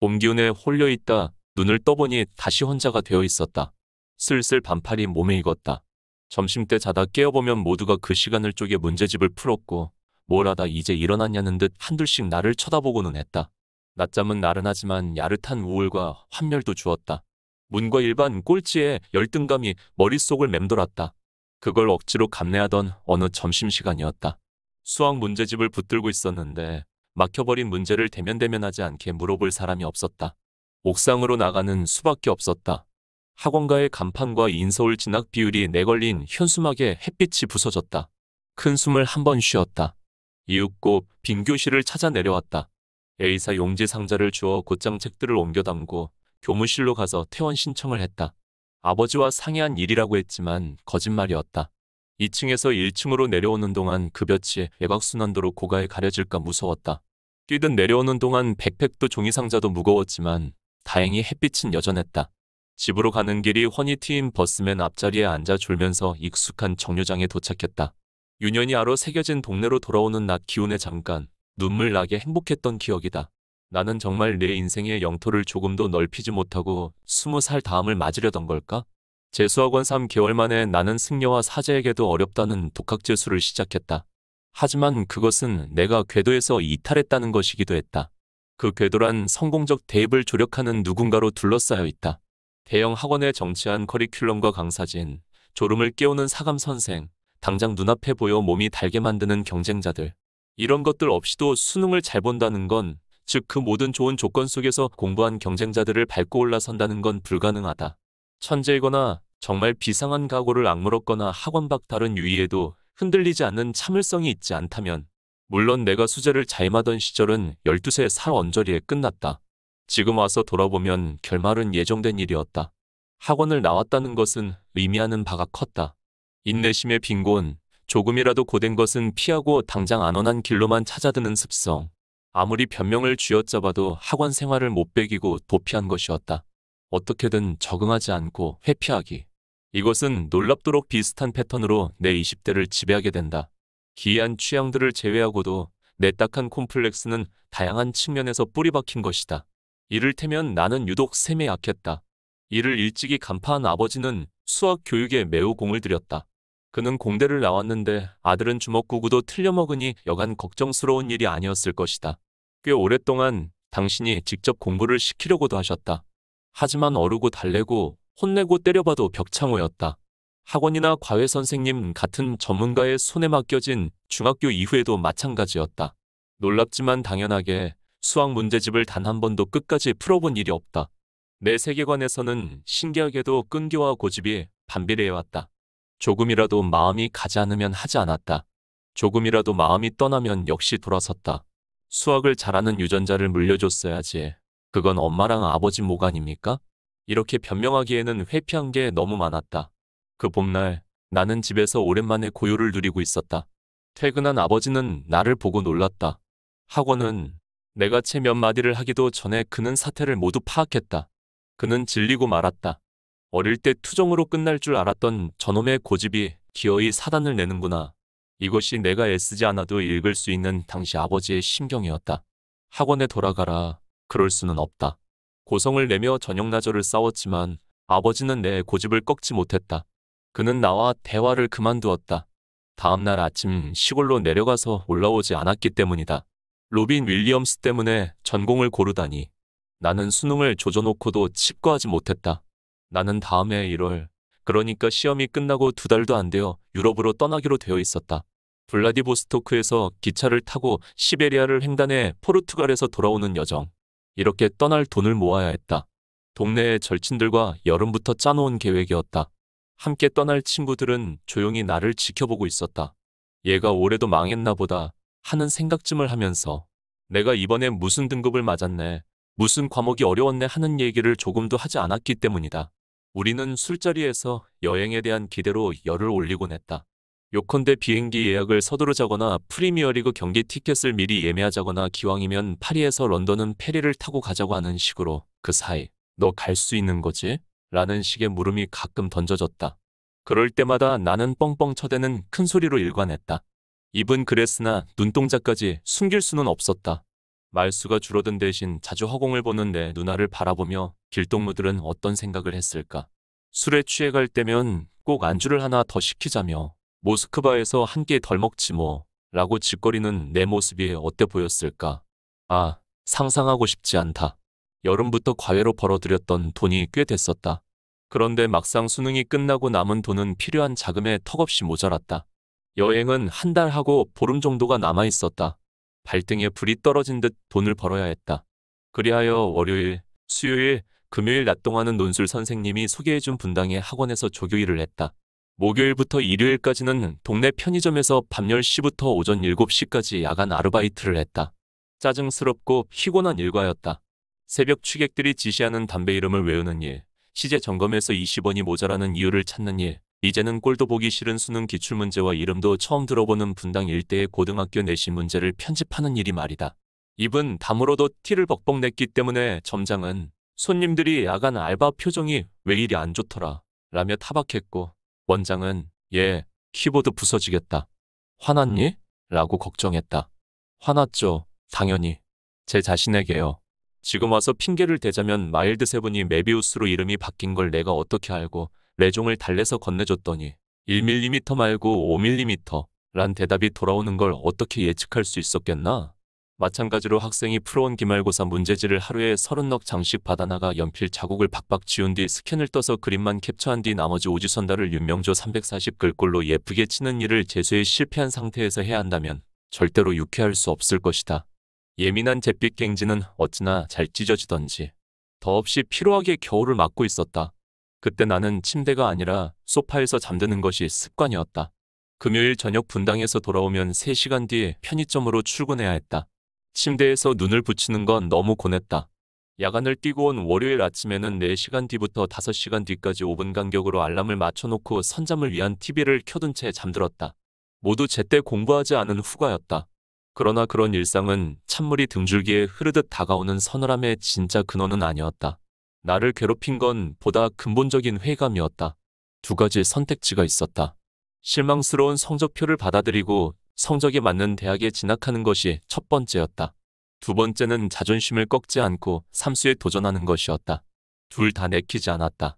봄 기운에 홀려있다. 눈을 떠보니 다시 혼자가 되어 있었다. 슬슬 반팔이 몸에 익었다. 점심때 자다 깨어보면 모두가 그 시간을 쪼개 문제집을 풀었고 뭘 하다 이제 일어났냐는 듯 한둘씩 나를 쳐다보고는 했다. 낮잠은 나른하지만 야릇한 우울과 환멸도 주었다. 문과 일반 꼴찌에 열등감이 머릿속을 맴돌았다. 그걸 억지로 감내하던 어느 점심시간이었다. 수학 문제집을 붙들고 있었는데 막혀버린 문제를 대면대면하지 않게 물어볼 사람이 없었다. 옥상으로 나가는 수밖에 없었다. 학원가의 간판과 인서울 진학 비율이 내걸린 현수막에 햇빛이 부서졌다. 큰 숨을 한 번 쉬었다. 이윽고 빈 교실을 찾아 내려왔다. A사 용지 상자를 주어 곧장 책들을 옮겨 담고 교무실로 가서 퇴원 신청을 했다. 아버지와 상의한 일이라고 했지만 거짓말이었다. 2층에서 1층으로 내려오는 동안 급여치 외곽순환도로 고가에 가려질까 무서웠다. 뛰듯 내려오는 동안 백팩도 종이상자도 무거웠지만 다행히 햇빛은 여전했다. 집으로 가는 길이 훤히 트인 버스맨 앞자리에 앉아 졸면서 익숙한 정류장에 도착했다. 유년이 아로 새겨진 동네로 돌아오는 낮 기운에 잠깐 눈물 나게 행복했던 기억이다. 나는 정말 내 인생의 영토를 조금도 넓히지 못하고 20살 다음을 맞으려던 걸까? 재수학원 3개월 만에 나는 승려와 사제에게도 어렵다는 독학재수를 시작했다. 하지만 그것은 내가 궤도에서 이탈했다는 것이기도 했다. 그 궤도란 성공적 대입을 조력하는 누군가로 둘러싸여 있다. 대형 학원의 정치한 커리큘럼과 강사진, 졸음을 깨우는 사감 선생, 당장 눈앞에 보여 몸이 달게 만드는 경쟁자들. 이런 것들 없이도 수능을 잘 본다는 건, 즉 그 모든 좋은 조건 속에서 공부한 경쟁자들을 밟고 올라선다는 건 불가능하다. 천재이거나 정말 비상한 각오를 악물었거나 학원 밖 다른 유의에도 흔들리지 않는 참을성이 있지 않다면, 물론 내가 수재를 자임하던 시절은 12세 살 언저리에 끝났다. 지금 와서 돌아보면 결말은 예정된 일이었다. 학원을 나왔다는 것은 의미하는 바가 컸다. 인내심의 빈곤, 조금이라도 고된 것은 피하고 당장 안온한 길로만 찾아드는 습성. 아무리 변명을 쥐어짜봐도 학원 생활을 못 배기고 도피한 것이었다. 어떻게든 적응하지 않고 회피하기. 이것은 놀랍도록 비슷한 패턴으로 내 20대를 지배하게 된다. 기이한 취향들을 제외하고도 내 딱한 콤플렉스는 다양한 측면에서 뿌리 박힌 것이다. 이를테면 나는 유독 셈에 약했다. 이를 일찍이 간파한 아버지는 수학 교육에 매우 공을 들였다. 그는 공대를 나왔는데 아들은 주먹구구도 틀려먹으니 여간 걱정스러운 일이 아니었을 것이다. 꽤 오랫동안 당신이 직접 공부를 시키려고도 하셨다. 하지만 어르고 달래고 혼내고 때려봐도 벽창호였다. 학원이나 과외 선생님 같은 전문가의 손에 맡겨진 중학교 이후에도 마찬가지였다. 놀랍지만 당연하게 수학 문제집을 단 한 번도 끝까지 풀어본 일이 없다. 내 세계관에서는 신기하게도 끈기와 고집이 반비례해왔다. 조금이라도 마음이 가지 않으면 하지 않았다. 조금이라도 마음이 떠나면 역시 돌아섰다. 수학을 잘하는 유전자를 물려줬어야지. 그건 엄마랑 아버지 목 아닙니까? 이렇게 변명하기에는 회피한 게 너무 많았다. 그 봄날 나는 집에서 오랜만에 고요를 누리고 있었다. 퇴근한 아버지는 나를 보고 놀랐다. 학원은 내가 채 몇 마디를 하기도 전에 그는 사태를 모두 파악했다. 그는 질리고 말았다. 어릴 때 투정으로 끝날 줄 알았던 저놈의 고집이 기어이 사단을 내는구나. 이것이 내가 애쓰지 않아도 읽을 수 있는 당시 아버지의 심경이었다. 학원에 돌아가라. 그럴 수는 없다. 고성을 내며 저녁나절을 싸웠지만 아버지는 내 고집을 꺾지 못했다. 그는 나와 대화를 그만두었다. 다음날 아침 시골로 내려가서 올라오지 않았기 때문이다. 로빈 윌리엄스 때문에 전공을 고르다니. 나는 수능을 조져놓고도 칩거하지 못했다. 나는 다음해 1월, 그러니까 시험이 끝나고 2달도 안 되어 유럽으로 떠나기로 되어 있었다. 블라디보스토크에서 기차를 타고 시베리아를 횡단해 포르투갈에서 돌아오는 여정. 이렇게 떠날 돈을 모아야 했다. 동네의 절친들과 여름부터 짜놓은 계획이었다. 함께 떠날 친구들은 조용히 나를 지켜보고 있었다. 얘가 올해도 망했나 보다 하는 생각쯤을 하면서 내가 이번에 무슨 등급을 맞았네, 무슨 과목이 어려웠네 하는 얘기를 조금도 하지 않았기 때문이다. 우리는 술자리에서 여행에 대한 기대로 열을 올리곤 했다. 요컨대 비행기 예약을 서두르자거나 프리미어리그 경기 티켓을 미리 예매하자거나 기왕이면 파리에서 런던은 페리를 타고 가자고 하는 식으로 그 사이 너 갈 수 있는 거지? 라는 식의 물음이 가끔 던져졌다. 그럴 때마다 나는 뻥뻥 쳐대는 큰 소리로 일관했다. 입은 그랬으나 눈동자까지 숨길 수는 없었다. 말수가 줄어든 대신 자주 허공을 보는 내 누나를 바라보며 길동무들은 어떤 생각을 했을까. 술에 취해갈 때면 꼭 안주를 하나 더 시키자며 모스크바에서 한 끼 덜 먹지 뭐 라고 짓거리는 내 모습이 어때 보였을까. 아, 상상하고 싶지 않다. 여름부터 과외로 벌어들였던 돈이 꽤 됐었다. 그런데 막상 수능이 끝나고 남은 돈은 필요한 자금에 턱없이 모자랐다. 여행은 한 달 하고 보름 정도가 남아 있었다. 발등에 불이 떨어진 듯 돈을 벌어야 했다. 그리하여 월요일, 수요일, 금요일 낮 동안은 논술 선생님이 소개해준 분당의 학원에서 조교 일을 했다. 목요일부터 일요일까지는 동네 편의점에서 밤 10시부터 오전 7시까지 야간 아르바이트를 했다. 짜증스럽고 피곤한 일과였다. 새벽 취객들이 지시하는 담배 이름을 외우는 일, 시제 점검에서 20원이 모자라는 이유를 찾는 일, 이제는 꼴도 보기 싫은 수능 기출문제와 이름도 처음 들어보는 분당 일대의 고등학교 내신 문제를 편집하는 일이 말이다. 입은 다물어도 티를 벅벅 냈기 때문에 점장은 손님들이 야간 알바 표정이 왜 이리 안 좋더라 라며 타박했고, 원장은 얘 키보드 부서지겠다. 화났니? 라고 걱정했다. 화났죠. 당연히. 제 자신에게요. 지금 와서 핑계를 대자면 마일드 세븐이 메비우스로 이름이 바뀐 걸 내가 어떻게 알고 레종을 달래서 건네줬더니 1mm 말고 5mm 란 대답이 돌아오는 걸 어떻게 예측할 수 있었겠나? 마찬가지로 학생이 풀어온 기말고사 문제지를 하루에 30넉 장씩 받아나가 연필 자국을 박박 지운 뒤 스캔을 떠서 그림만 캡처한 뒤 나머지 오지선다를 윤명조 340글꼴로 예쁘게 치는 일을 재수에 실패한 상태에서 해야 한다면 절대로 유쾌할 수 없을 것이다. 예민한 잿빛 갱지는 어찌나 잘 찢어지던지 더없이 피로하게 겨울을 맞고 있었다. 그때 나는 침대가 아니라 소파에서 잠드는 것이 습관이었다. 금요일 저녁 분당에서 돌아오면 3시간 뒤에 편의점으로 출근해야 했다. 침대에서 눈을 붙이는 건 너무 고냈다. 야간을 뛰고 온 월요일 아침에는 4시간 뒤부터 5시간 뒤까지 5분 간격으로 알람을 맞춰놓고 선잠을 위한 TV를 켜둔 채 잠들었다. 모두 제때 공부하지 않은 후가였다. 그러나 그런 일상은 찬물이 등줄기에 흐르듯 다가오는 서늘함의 진짜 근원은 아니었다. 나를 괴롭힌 건 보다 근본적인 회의감이었다. 2가지 선택지가 있었다. 실망스러운 성적표를 받아들이고 성적에 맞는 대학에 진학하는 것이 첫 번째였다. 2번째는 자존심을 꺾지 않고 삼수에 도전하는 것이었다. 둘 다 내키지 않았다.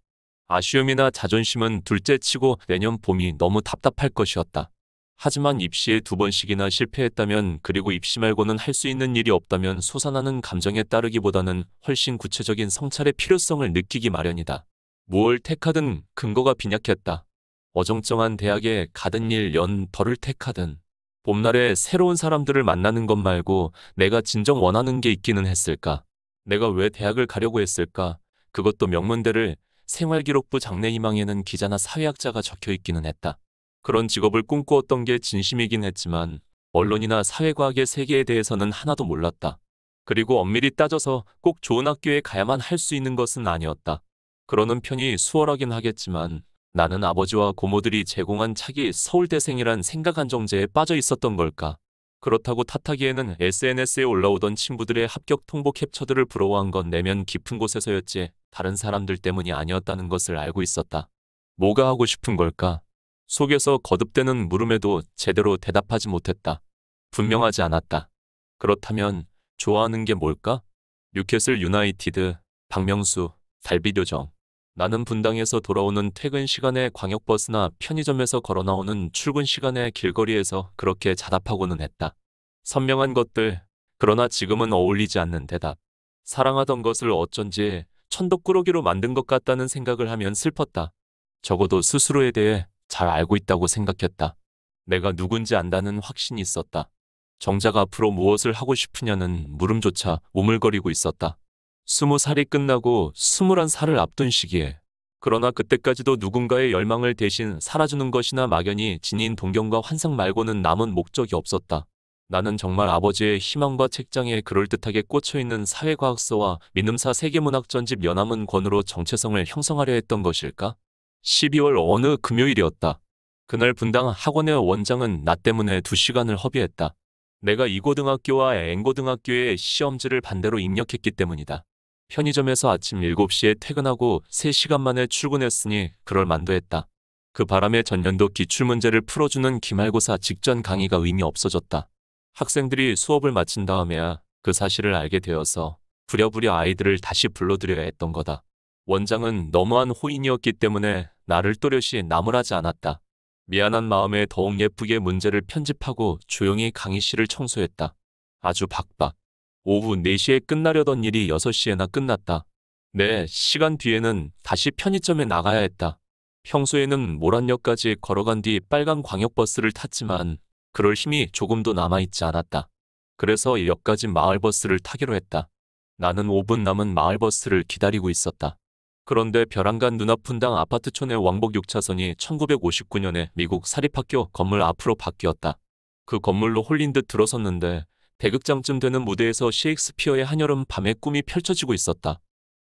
아쉬움이나 자존심은 둘째치고 내년 봄이 너무 답답할 것이었다. 하지만 입시에 2번씩이나 실패했다면 그리고 입시 말고는 할 수 있는 일이 없다면 솟아나는 감정에 따르기보다는 훨씬 구체적인 성찰의 필요성을 느끼기 마련이다. 무엇을 택하든 근거가 빈약했다. 어정쩡한 대학에 가든 1년 덜을 택하든 봄날에 새로운 사람들을 만나는 것 말고 내가 진정 원하는 게 있기는 했을까? 내가 왜 대학을 가려고 했을까? 그것도 명문대를 생활기록부 장래희망에는 기자나 사회학자가 적혀 있기는 했다. 그런 직업을 꿈꾸었던 게 진심이긴 했지만 언론이나 사회과학의 세계에 대해서는 하나도 몰랐다. 그리고 엄밀히 따져서 꼭 좋은 학교에 가야만 할 수 있는 것은 아니었다. 그러는 편이 수월하긴 하겠지만 나는 아버지와 고모들이 제공한 차기 서울대생이란 생각 한정제에 빠져 있었던 걸까? 그렇다고 탓하기에는 SNS에 올라오던 친구들의 합격 통보 캡처들을 부러워한 건 내면 깊은 곳에서였지 다른 사람들 때문이 아니었다는 것을 알고 있었다. 뭐가 하고 싶은 걸까? 속에서 거듭대는 물음에도 제대로 대답하지 못했다. 분명하지 않았다. 그렇다면 좋아하는 게 뭘까? 뉴캐슬 유나이티드, 박명수, 달비료정. 나는 분당에서 돌아오는 퇴근 시간에 광역버스나 편의점에서 걸어 나오는 출근 시간에 길거리에서 그렇게 자답하고는 했다. 선명한 것들, 그러나 지금은 어울리지 않는 대답. 사랑하던 것을 어쩐지 천덕꾸러기로 만든 것 같다는 생각을 하면 슬펐다. 적어도 스스로에 대해 잘 알고 있다고 생각했다. 내가 누군지 안다는 확신이 있었다. 정작 앞으로 무엇을 하고 싶으냐는 물음조차 우물거리고 있었다. 20살이 끝나고 21살을 앞둔 시기에 그러나 그때까지도 누군가의 열망을 대신 살아주는 것이나 막연히 지닌 동경과 환상 말고는 남은 목적이 없었다. 나는 정말 아버지의 희망과 책장에 그럴듯하게 꽂혀있는 사회과학서와 민음사 세계문학 전집 연암은 권으로 정체성을 형성하려 했던 것일까? 12월 어느 금요일이었다. 그날 분당 학원의 원장은 나 때문에 2시간을 허비했다. 내가 이 고등학교와 N고등학교의 시험지를 반대로 입력했기 때문이다. 편의점에서 아침 7시에 퇴근하고 3시간 만에 출근했으니 그럴 만도 했다. 그 바람에 전년도 기출문제를 풀어주는 기말고사 직전 강의가 의미 없어졌다. 학생들이 수업을 마친 다음에야 그 사실을 알게 되어서 부랴부랴 아이들을 다시 불러들여야 했던 거다. 원장은 너무한 호인이었기 때문에 나를 또렷이 나무라지 않았다. 미안한 마음에 더욱 예쁘게 문제를 편집하고 조용히 강의실을 청소했다. 아주 박박. 오후 4시에 끝나려던 일이 6시에나 끝났다. 네, 시간 뒤에는 다시 편의점에 나가야 했다. 평소에는 모란역까지 걸어간 뒤 빨간 광역버스를 탔지만 그럴 힘이 조금도 남아있지 않았다. 그래서 역까지 마을버스를 타기로 했다. 나는 5분 남은 마을버스를 기다리고 있었다. 그런데 벼랑간 눈앞 분당 아파트촌의 왕복 6차선이 1959년에 미국 사립학교 건물 앞으로 바뀌었다. 그 건물로 홀린 듯 들어섰는데 대극장쯤 되는 무대에서 셰익스피어의 한여름 밤의 꿈이 펼쳐지고 있었다.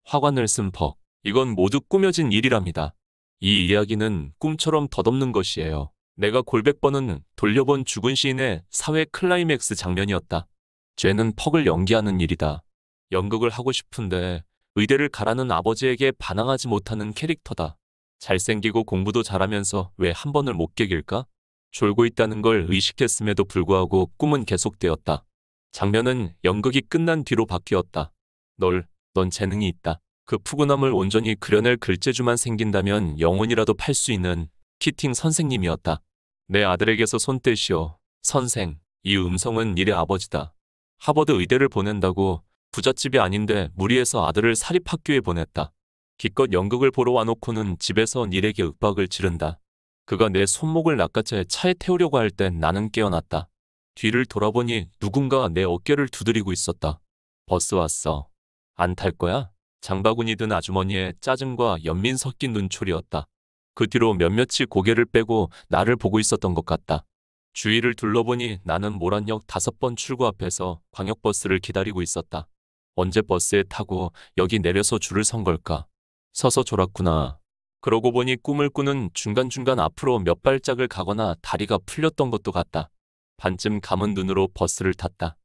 화관을 쓴 퍽. 이건 모두 꾸며진 일이랍니다. 이 이야기는 꿈처럼 덧없는 것이에요. 내가 골백 번은 돌려본 죽은 시인의 사회 클라이맥스 장면이었다. 죄는 퍽을 연기하는 일이다. 연극을 하고 싶은데 의대를 가라는 아버지에게 반항하지 못하는 캐릭터다. 잘생기고 공부도 잘하면서 왜 한 번을 못 깨길까? 졸고 있다는 걸 의식했음에도 불구하고 꿈은 계속되었다. 장면은 연극이 끝난 뒤로 바뀌었다. 넌 재능이 있다. 그 푸근함을 온전히 그려낼 글재주만 생긴다면 영혼이라도 팔 수 있는 키팅 선생님이었다. 내 아들에게서 손 떼시오. 선생. 이 음성은 일의 아버지다. 하버드 의대를 보낸다고 부잣집이 아닌데 무리해서 아들을 사립학교에 보냈다. 기껏 연극을 보러 와놓고는 집에서 일에게 윽박을 지른다. 그가 내 손목을 낚아채 차에 태우려고 할 땐 나는 깨어났다. 뒤를 돌아보니 누군가 내 어깨를 두드리고 있었다. 버스 왔어. 안 탈 거야? 장바구니 든 아주머니의 짜증과 연민 섞인 눈초리였다. 그 뒤로 몇몇이 고개를 빼고 나를 보고 있었던 것 같다. 주위를 둘러보니 나는 모란역 5번 출구 앞에서 광역버스를 기다리고 있었다. 언제 버스에 타고 여기 내려서 줄을 선 걸까? 서서 졸았구나. 그러고 보니 꿈을 꾸는 중간중간 앞으로 몇 발짝을 가거나 다리가 풀렸던 것도 같다. 반쯤 감은 눈으로 버스를 탔다.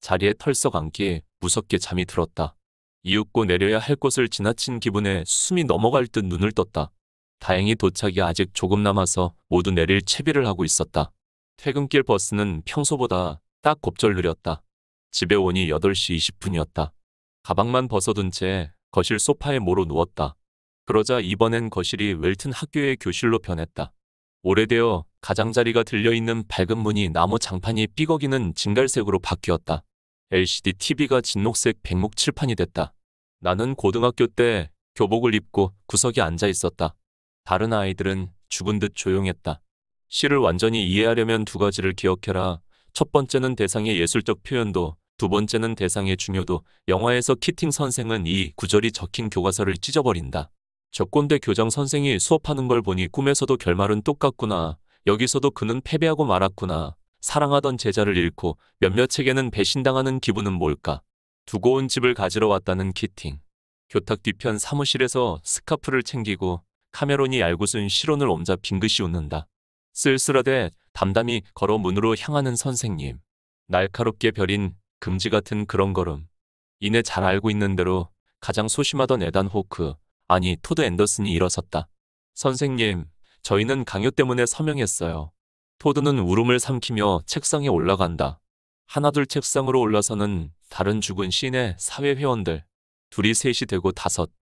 자리에 털썩 앉기 무섭게 잠이 들었다. 이윽고 내려야 할 곳을 지나친 기분에 숨이 넘어갈 듯 눈을 떴다. 다행히 도착이 아직 조금 남아서 모두 내릴 채비를 하고 있었다. 퇴근길 버스는 평소보다 딱 곱절 느렸다. 집에 오니 8시 20분이었다. 가방만 벗어둔 채 거실 소파에 모로 누웠다. 그러자 이번엔 거실이 웰튼 학교의 교실로 변했다. 오래되어 가장자리가 들려있는 밝은 문이 나무 장판이 삐걱이는 진갈색으로 바뀌었다. LCD TV가 진녹색 백목 칠판이 됐다. 나는 고등학교 때 교복을 입고 구석에 앉아 있었다. 다른 아이들은 죽은 듯 조용했다. 시를 완전히 이해하려면 2가지를 기억해라. 첫 번째는 대상의 예술적 표현도, 두 번째는 대상의 중요도. 영화에서 키팅 선생은 이 구절이 적힌 교과서를 찢어버린다. 저 꼰대 교장 선생이 수업하는 걸 보니 꿈에서도 결말은 똑같구나. 여기서도 그는 패배하고 말았구나. 사랑하던 제자를 잃고 몇몇에게는 배신당하는 기분은 뭘까? 두고 온 집을 가지러 왔다는 키팅. 교탁 뒤편 사무실에서 스카프를 챙기고 카메론이 얄궂은 실온을 옮자 빙긋이 웃는다. 쓸쓸하되 담담히 걸어 문으로 향하는 선생님. 날카롭게 벼린 금지 같은 그런 걸음. 이내 잘 알고 있는 대로 가장 소심하던 에단 호크, 아니 토드 앤더슨이 일어섰다. 선생님, 저희는 강요 때문에 서명했어요. 토드는 울음을 삼키며 책상에 올라간다. 하나둘 책상으로 올라서는 다른 죽은 시인의 사회회원들. 둘이 셋이 되고 5,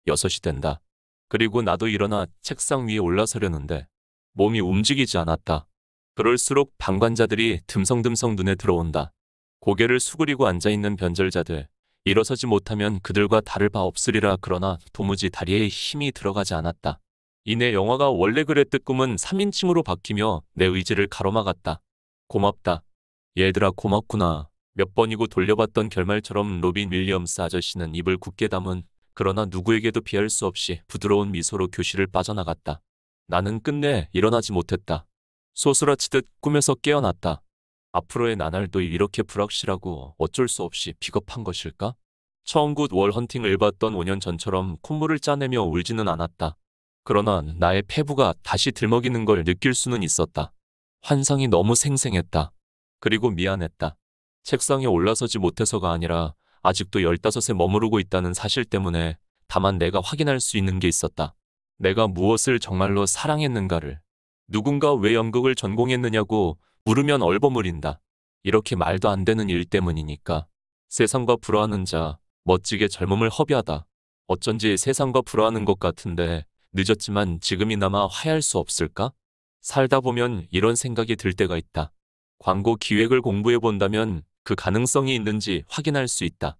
6이 된다. 그리고 나도 일어나 책상 위에 올라서려는데 몸이 움직이지 않았다. 그럴수록 방관자들이 듬성듬성 눈에 들어온다. 고개를 수그리고 앉아있는 변절자들. 일어서지 못하면 그들과 다를 바 없으리라. 그러나 도무지 다리에 힘이 들어가지 않았다. 이내 영화가 원래 그랬듯 꿈은 3인칭으로 바뀌며 내 의지를 가로막았다. 고맙다. 얘들아 고맙구나. 몇 번이고 돌려봤던 결말처럼 로빈 윌리엄스 아저씨는 입을 굳게 담은 그러나 누구에게도 비할 수 없이 부드러운 미소로 교실을 빠져나갔다. 나는 끝내 일어나지 못했다. 소스라치듯 꿈에서 깨어났다. 앞으로의 나날도 이렇게 불확실하고 어쩔 수 없이 비겁한 것일까? 처음 굿 월 헌팅을 봤던 5년 전처럼 콧물을 짜내며 울지는 않았다. 그러나 나의 폐부가 다시 들먹이는 걸 느낄 수는 있었다. 환상이 너무 생생했다. 그리고 미안했다. 책상에 올라서지 못해서가 아니라 아직도 15에 머무르고 있다는 사실 때문에 다만 내가 확인할 수 있는 게 있었다. 내가 무엇을 정말로 사랑했는가를. 누군가 왜 연극을 전공했느냐고 물으면 얼버무린다. 이렇게 말도 안 되는 일 때문이니까. 세상과 불화하는 자, 멋지게 젊음을 허비하다. 어쩐지 세상과 불화하는 것 같은데 늦었지만 지금이나마 화해할 수 없을까? 살다 보면 이런 생각이 들 때가 있다. 광고 기획을 공부해 본다면 그 가능성이 있는지 확인할 수 있다.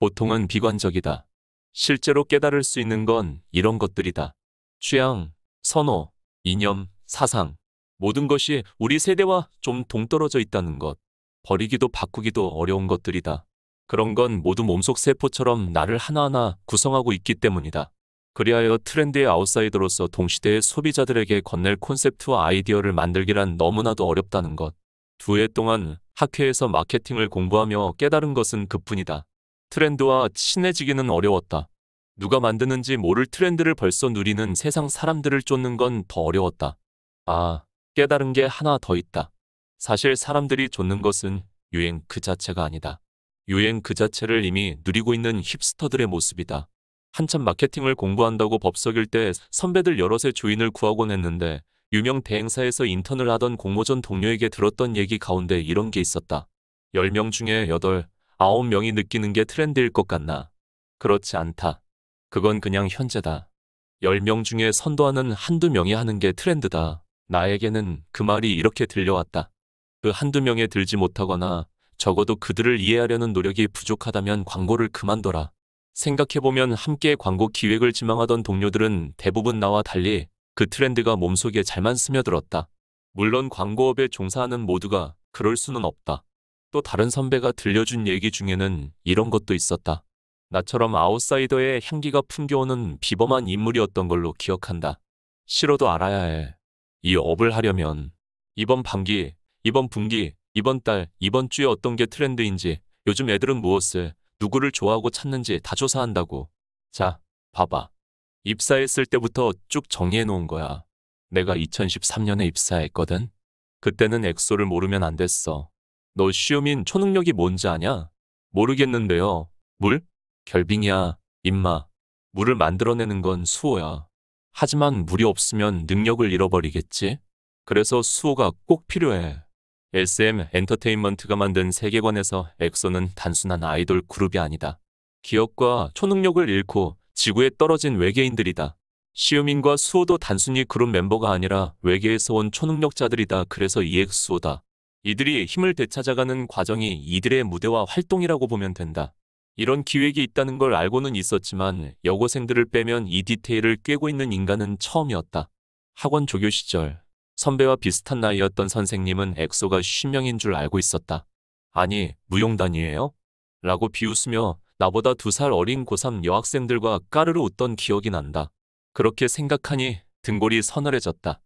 보통은 비관적이다. 실제로 깨달을 수 있는 건 이런 것들이다. 취향, 선호, 이념, 사상. 모든 것이 우리 세대와 좀 동떨어져 있다는 것. 버리기도 바꾸기도 어려운 것들이다. 그런 건 모두 몸속 세포처럼 나를 하나하나 구성하고 있기 때문이다. 그리하여 트렌드의 아웃사이더로서 동시대의 소비자들에게 건넬 콘셉트와 아이디어를 만들기란 너무나도 어렵다는 것. 2해 동안 학회에서 마케팅을 공부하며 깨달은 것은 그뿐이다. 트렌드와 친해지기는 어려웠다. 누가 만드는지 모를 트렌드를 벌써 누리는 세상 사람들을 쫓는 건 더 어려웠다. 아, 깨달은 게 하나 더 있다. 사실 사람들이 쫓는 것은 유행 그 자체가 아니다. 유행 그 자체를 이미 누리고 있는 힙스터들의 모습이다. 한참 마케팅을 공부한다고 법석일 때 선배들 여럿의 조인을 구하곤 했는데 유명 대행사에서 인턴을 하던 공모전 동료에게 들었던 얘기 가운데 이런 게 있었다. 10명 중에 8, 9명이 느끼는 게 트렌드일 것 같나? 그렇지 않다. 그건 그냥 현재다. 10명 중에 선도하는 한두 명이 하는 게 트렌드다. 나에게는 그 말이 이렇게 들려왔다. 그 한두 명에 들지 못하거나 적어도 그들을 이해하려는 노력이 부족하다면 광고를 그만둬라. 생각해보면 함께 광고 기획을 지망하던 동료들은 대부분 나와 달리 그 트렌드가 몸속에 잘만 스며들었다. 물론 광고업에 종사하는 모두가 그럴 수는 없다. 또 다른 선배가 들려준 얘기 중에는 이런 것도 있었다. 나처럼 아웃사이더의 향기가 풍겨오는 비범한 인물이었던 걸로 기억한다. 싫어도 알아야 해. 이 업을 하려면 이번 반기, 이번 분기, 이번 달, 이번 주에 어떤 게 트렌드인지, 요즘 애들은 무엇을, 누구를 좋아하고 찾는지 다 조사한다고. 자, 봐봐. 입사했을 때부터 쭉 정리해 놓은 거야. 내가 2013년에 입사했거든. 그때는 엑소를 모르면 안 됐어. 너 시우민 초능력이 뭔지 아냐? 모르겠는데요. 물? 결빙이야, 임마. 물을 만들어내는 건 수호야. 하지만 물이 없으면 능력을 잃어버리겠지? 그래서 수호가 꼭 필요해. SM 엔터테인먼트가 만든 세계관에서 엑소는 단순한 아이돌 그룹이 아니다. 기억과 초능력을 잃고 지구에 떨어진 외계인들이다. 시우민과 수호도 단순히 그룹 멤버가 아니라 외계에서 온 초능력자들이다. 그래서 EXO다. 이들이 힘을 되찾아가는 과정이 이들의 무대와 활동이라고 보면 된다. 이런 기획이 있다는 걸 알고는 있었지만 여고생들을 빼면 이 디테일을 꿰고 있는 인간은 처음이었다. 학원 조교 시절 선배와 비슷한 나이였던 선생님은 엑소가 쉰명인 줄 알고 있었다. 아니, 무용단이에요? 라고 비웃으며 나보다 2살 어린 고3 여학생들과 까르르 웃던 기억이 난다. 그렇게 생각하니 등골이 서늘해졌다.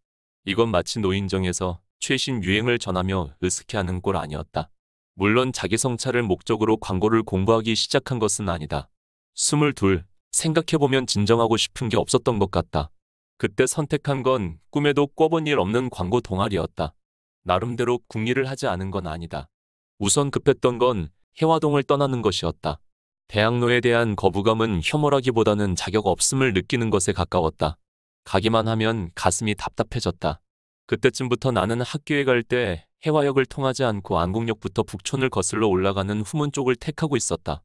이건 마치 노인정에서 최신 유행을 전하며 으스케하는 꼴 아니었다. 물론 자기 성찰을 목적으로 광고를 공부하기 시작한 것은 아니다. 22, 생각해보면 진정하고 싶은 게 없었던 것 같다. 그때 선택한 건 꿈에도 꿔본 일 없는 광고 동아리였다. 나름대로 궁리를 하지 않은 건 아니다. 우선 급했던 건 해화동을 떠나는 것이었다. 대학로에 대한 거부감은 혐오라기보다는 자격 없음을 느끼는 것에 가까웠다. 가기만 하면 가슴이 답답해졌다. 그때쯤부터 나는 학교에 갈 때 해화역을 통하지 않고 안국역부터 북촌을 거슬러 올라가는 후문 쪽을 택하고 있었다.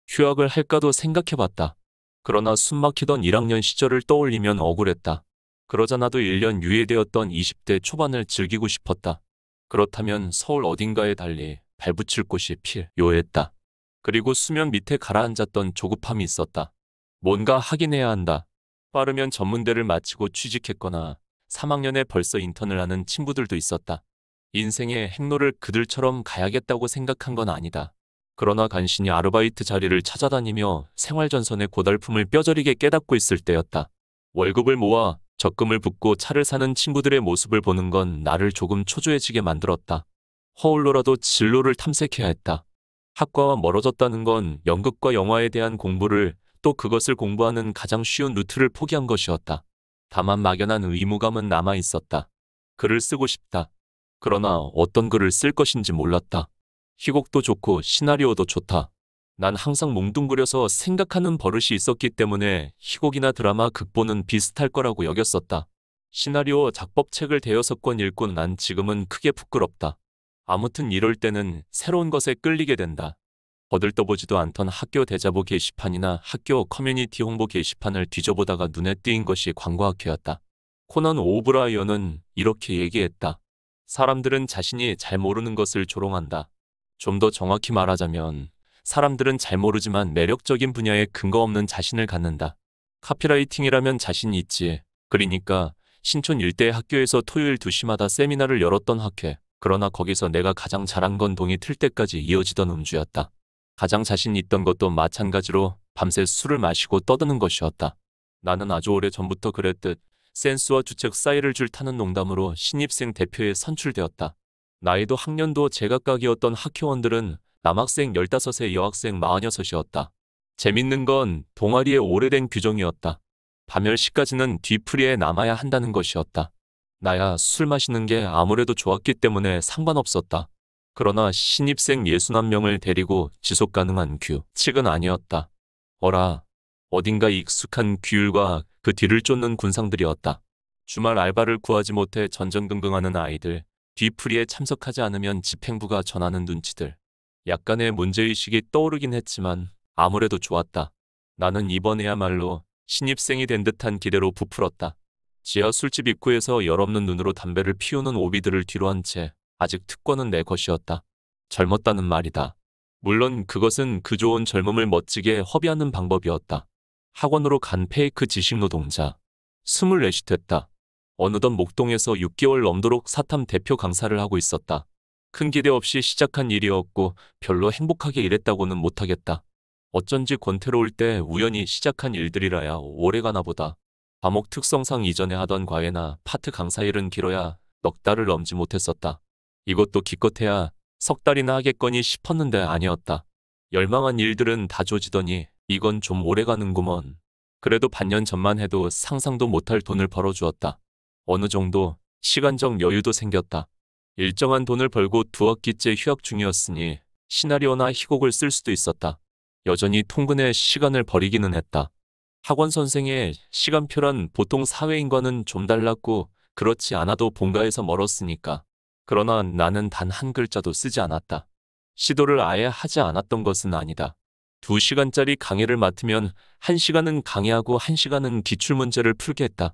휴학을 할까도 생각해봤다. 그러나 숨막히던 1학년 시절을 떠올리면 억울했다. 그러자 나도 1년 유예되었던 20대 초반을 즐기고 싶었다. 그렇다면 서울 어딘가에 달리 발붙일 곳이 필요했다. 그리고 수면 밑에 가라앉았던 조급함이 있었다. 뭔가 하긴 해야 한다. 빠르면 전문대를 마치고 취직했거나 3학년에 벌써 인턴을 하는 친구들도 있었다. 인생의 행로를 그들처럼 가야겠다고 생각한 건 아니다. 그러나 간신히 아르바이트 자리를 찾아다니며 생활전선의 고달픔을 뼈저리게 깨닫고 있을 때였다. 월급을 모아 적금을 붓고 차를 사는 친구들의 모습을 보는 건 나를 조금 초조해지게 만들었다. 허울로라도 진로를 탐색해야 했다. 학과와 멀어졌다는 건 연극과 영화에 대한 공부를 또 그것을 공부하는 가장 쉬운 루트를 포기한 것이었다. 다만 막연한 의무감은 남아 있었다. 글을 쓰고 싶다. 그러나 어떤 글을 쓸 것인지 몰랐다. 희곡도 좋고 시나리오도 좋다. 난 항상 뭉뚱그려서 생각하는 버릇이 있었기 때문에 희곡이나 드라마, 극본은 비슷할 거라고 여겼었다. 시나리오 작법책을 대여섯 권 읽고 난 지금은 크게 부끄럽다. 아무튼 이럴 때는 새로운 것에 끌리게 된다. 거들떠보지도 않던 학교 대자보 게시판이나 학교 커뮤니티 홍보 게시판을 뒤져보다가 눈에 띄인 것이 광고학회였다. 코난 오브라이언은 이렇게 얘기했다. 사람들은 자신이 잘 모르는 것을 조롱한다. 좀 더 정확히 말하자면 사람들은 잘 모르지만 매력적인 분야에 근거 없는 자신을 갖는다. 카피라이팅이라면 자신이 있지. 그러니까 신촌 일대 학교에서 토요일 2시마다 세미나를 열었던 학회. 그러나 거기서 내가 가장 잘한 건 동이 틀 때까지 이어지던 음주였다. 가장 자신 있던 것도 마찬가지로 밤새 술을 마시고 떠드는 것이었다. 나는 아주 오래 전부터 그랬듯 센스와 주책 사이를 줄 타는 농담으로 신입생 대표에 선출되었다. 나이도 학년도 제각각이었던 학회원들은 남학생 15세, 여학생 46이었다. 재밌는 건 동아리의 오래된 규정이었다. 파멸 시까지는 뒤풀이에 남아야 한다는 것이었다. 나야 술 마시는 게 아무래도 좋았기 때문에 상관없었다. 그러나 신입생 61명을 데리고 지속 가능한 규칙은 아니었다. 어라, 어딘가 익숙한 규율과 그 뒤를 쫓는 군상들이었다. 주말 알바를 구하지 못해 전전긍긍하는 아이들, 뒤풀이에 참석하지 않으면 집행부가 전하는 눈치들. 약간의 문제의식이 떠오르긴 했지만 아무래도 좋았다. 나는 이번에야말로 신입생이 된 듯한 기대로 부풀었다. 지하 술집 입구에서 열없는 눈으로 담배를 피우는 오비들을 뒤로 한 채 아직 특권은 내 것이었다. 젊었다는 말이다. 물론 그것은 그 좋은 젊음을 멋지게 허비하는 방법이었다. 학원으로 간 페이크 지식 노동자. 24시 됐다. 어느덧 목동에서 6개월 넘도록 사탐 대표 강사를 하고 있었다. 큰 기대 없이 시작한 일이었고 별로 행복하게 일했다고는 못하겠다. 어쩐지 권태로울 때 우연히 시작한 일들이라야 오래가나 보다. 과목 특성상 이전에 하던 과외나 파트 강사 일은 길어야 넉 달을 넘지 못했었다. 이것도 기껏해야 석 달이나 하겠거니 싶었는데 아니었다. 열망한 일들은 다 조지더니 이건 좀 오래가는구먼. 그래도 반년 전만 해도 상상도 못할 돈을 벌어주었다. 어느 정도 시간적 여유도 생겼다. 일정한 돈을 벌고 2학기째 휴학 중이었으니 시나리오나 희곡을 쓸 수도 있었다. 여전히 통근에 시간을 버리기는 했다. 학원 선생의 시간표란 보통 사회인과는 좀 달랐고 그렇지 않아도 본가에서 멀었으니까. 그러나 나는 단 한 글자도 쓰지 않았다. 시도를 아예 하지 않았던 것은 아니다. 2시간짜리 강의를 맡으면 1시간은 강의하고 1시간은 기출문제를 풀게 했다.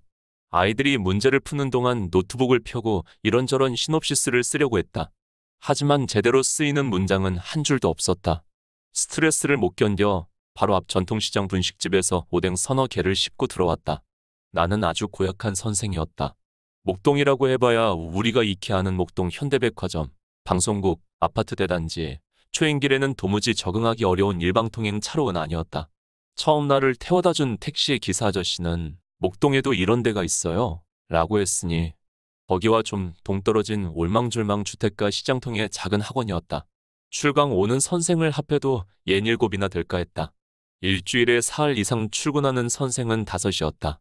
아이들이 문제를 푸는 동안 노트북을 펴고 이런저런 시놉시스를 쓰려고 했다. 하지만 제대로 쓰이는 문장은 한 줄도 없었다. 스트레스를 못 견뎌 바로 앞 전통시장 분식집에서 오뎅 서너 개를 씹고 들어왔다. 나는 아주 고약한 선생이었다. 목동이라고 해봐야 우리가 익히 아는 목동 현대백화점, 방송국, 아파트 대단지, 초행길에는 도무지 적응하기 어려운 일방통행 차로는 아니었다. 처음 나를 태워다준 택시의 기사 아저씨는 목동에도 이런 데가 있어요 라고 했으니 거기와 좀 동떨어진 올망졸망 주택가 시장통의 작은 학원이었다. 출강 오는 선생을 합해도 67이나 될까 했다. 일주일에 사흘 이상 출근하는 선생은 5이었다.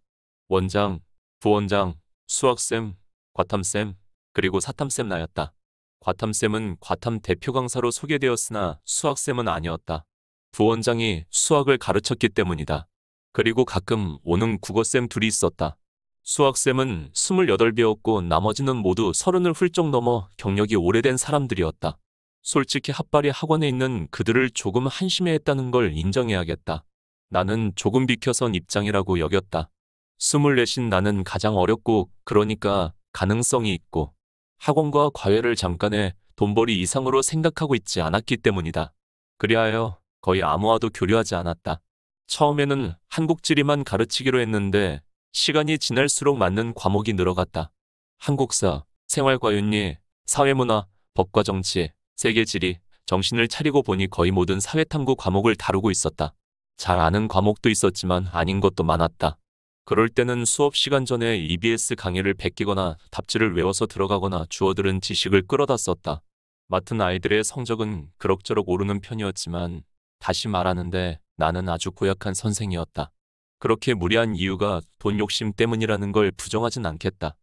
원장, 부원장, 수학쌤, 과탐쌤, 그리고 사탐쌤 나였다. 과탐쌤은 과탐 대표 강사로 소개되었으나 수학쌤은 아니었다. 부원장이 수학을 가르쳤기 때문이다. 그리고 가끔 오는 국어쌤 둘이 있었다. 수학쌤은 28배였고 나머지는 모두 30을 훌쩍 넘어 경력이 오래된 사람들이었다. 솔직히 핫바리 학원에 있는 그들을 조금 한심해했다는 걸 인정해야겠다. 나는 조금 비켜선 입장이라고 여겼다. 24인 나는 가장 어렵고 그러니까 가능성이 있고 학원과 과외를 잠깐의 돈벌이 이상으로 생각하고 있지 않았기 때문이다. 그리하여 거의 아무와도 교류하지 않았다. 처음에는 한국지리만 가르치기로 했는데 시간이 지날수록 맞는 과목이 늘어갔다. 한국사, 생활과윤리, 사회문화, 법과 정치, 세계지리, 정신을 차리고 보니 거의 모든 사회탐구 과목을 다루고 있었다. 잘 아는 과목도 있었지만 아닌 것도 많았다. 그럴 때는 수업 시간 전에 EBS 강의를 베끼거나 답지를 외워서 들어가거나 주워들은 지식을 끌어다 썼다. 맡은 아이들의 성적은 그럭저럭 오르는 편이었지만 다시 말하는데 나는 아주 고약한 선생이었다. 그렇게 무리한 이유가 돈 욕심 때문이라는 걸 부정하진 않겠다.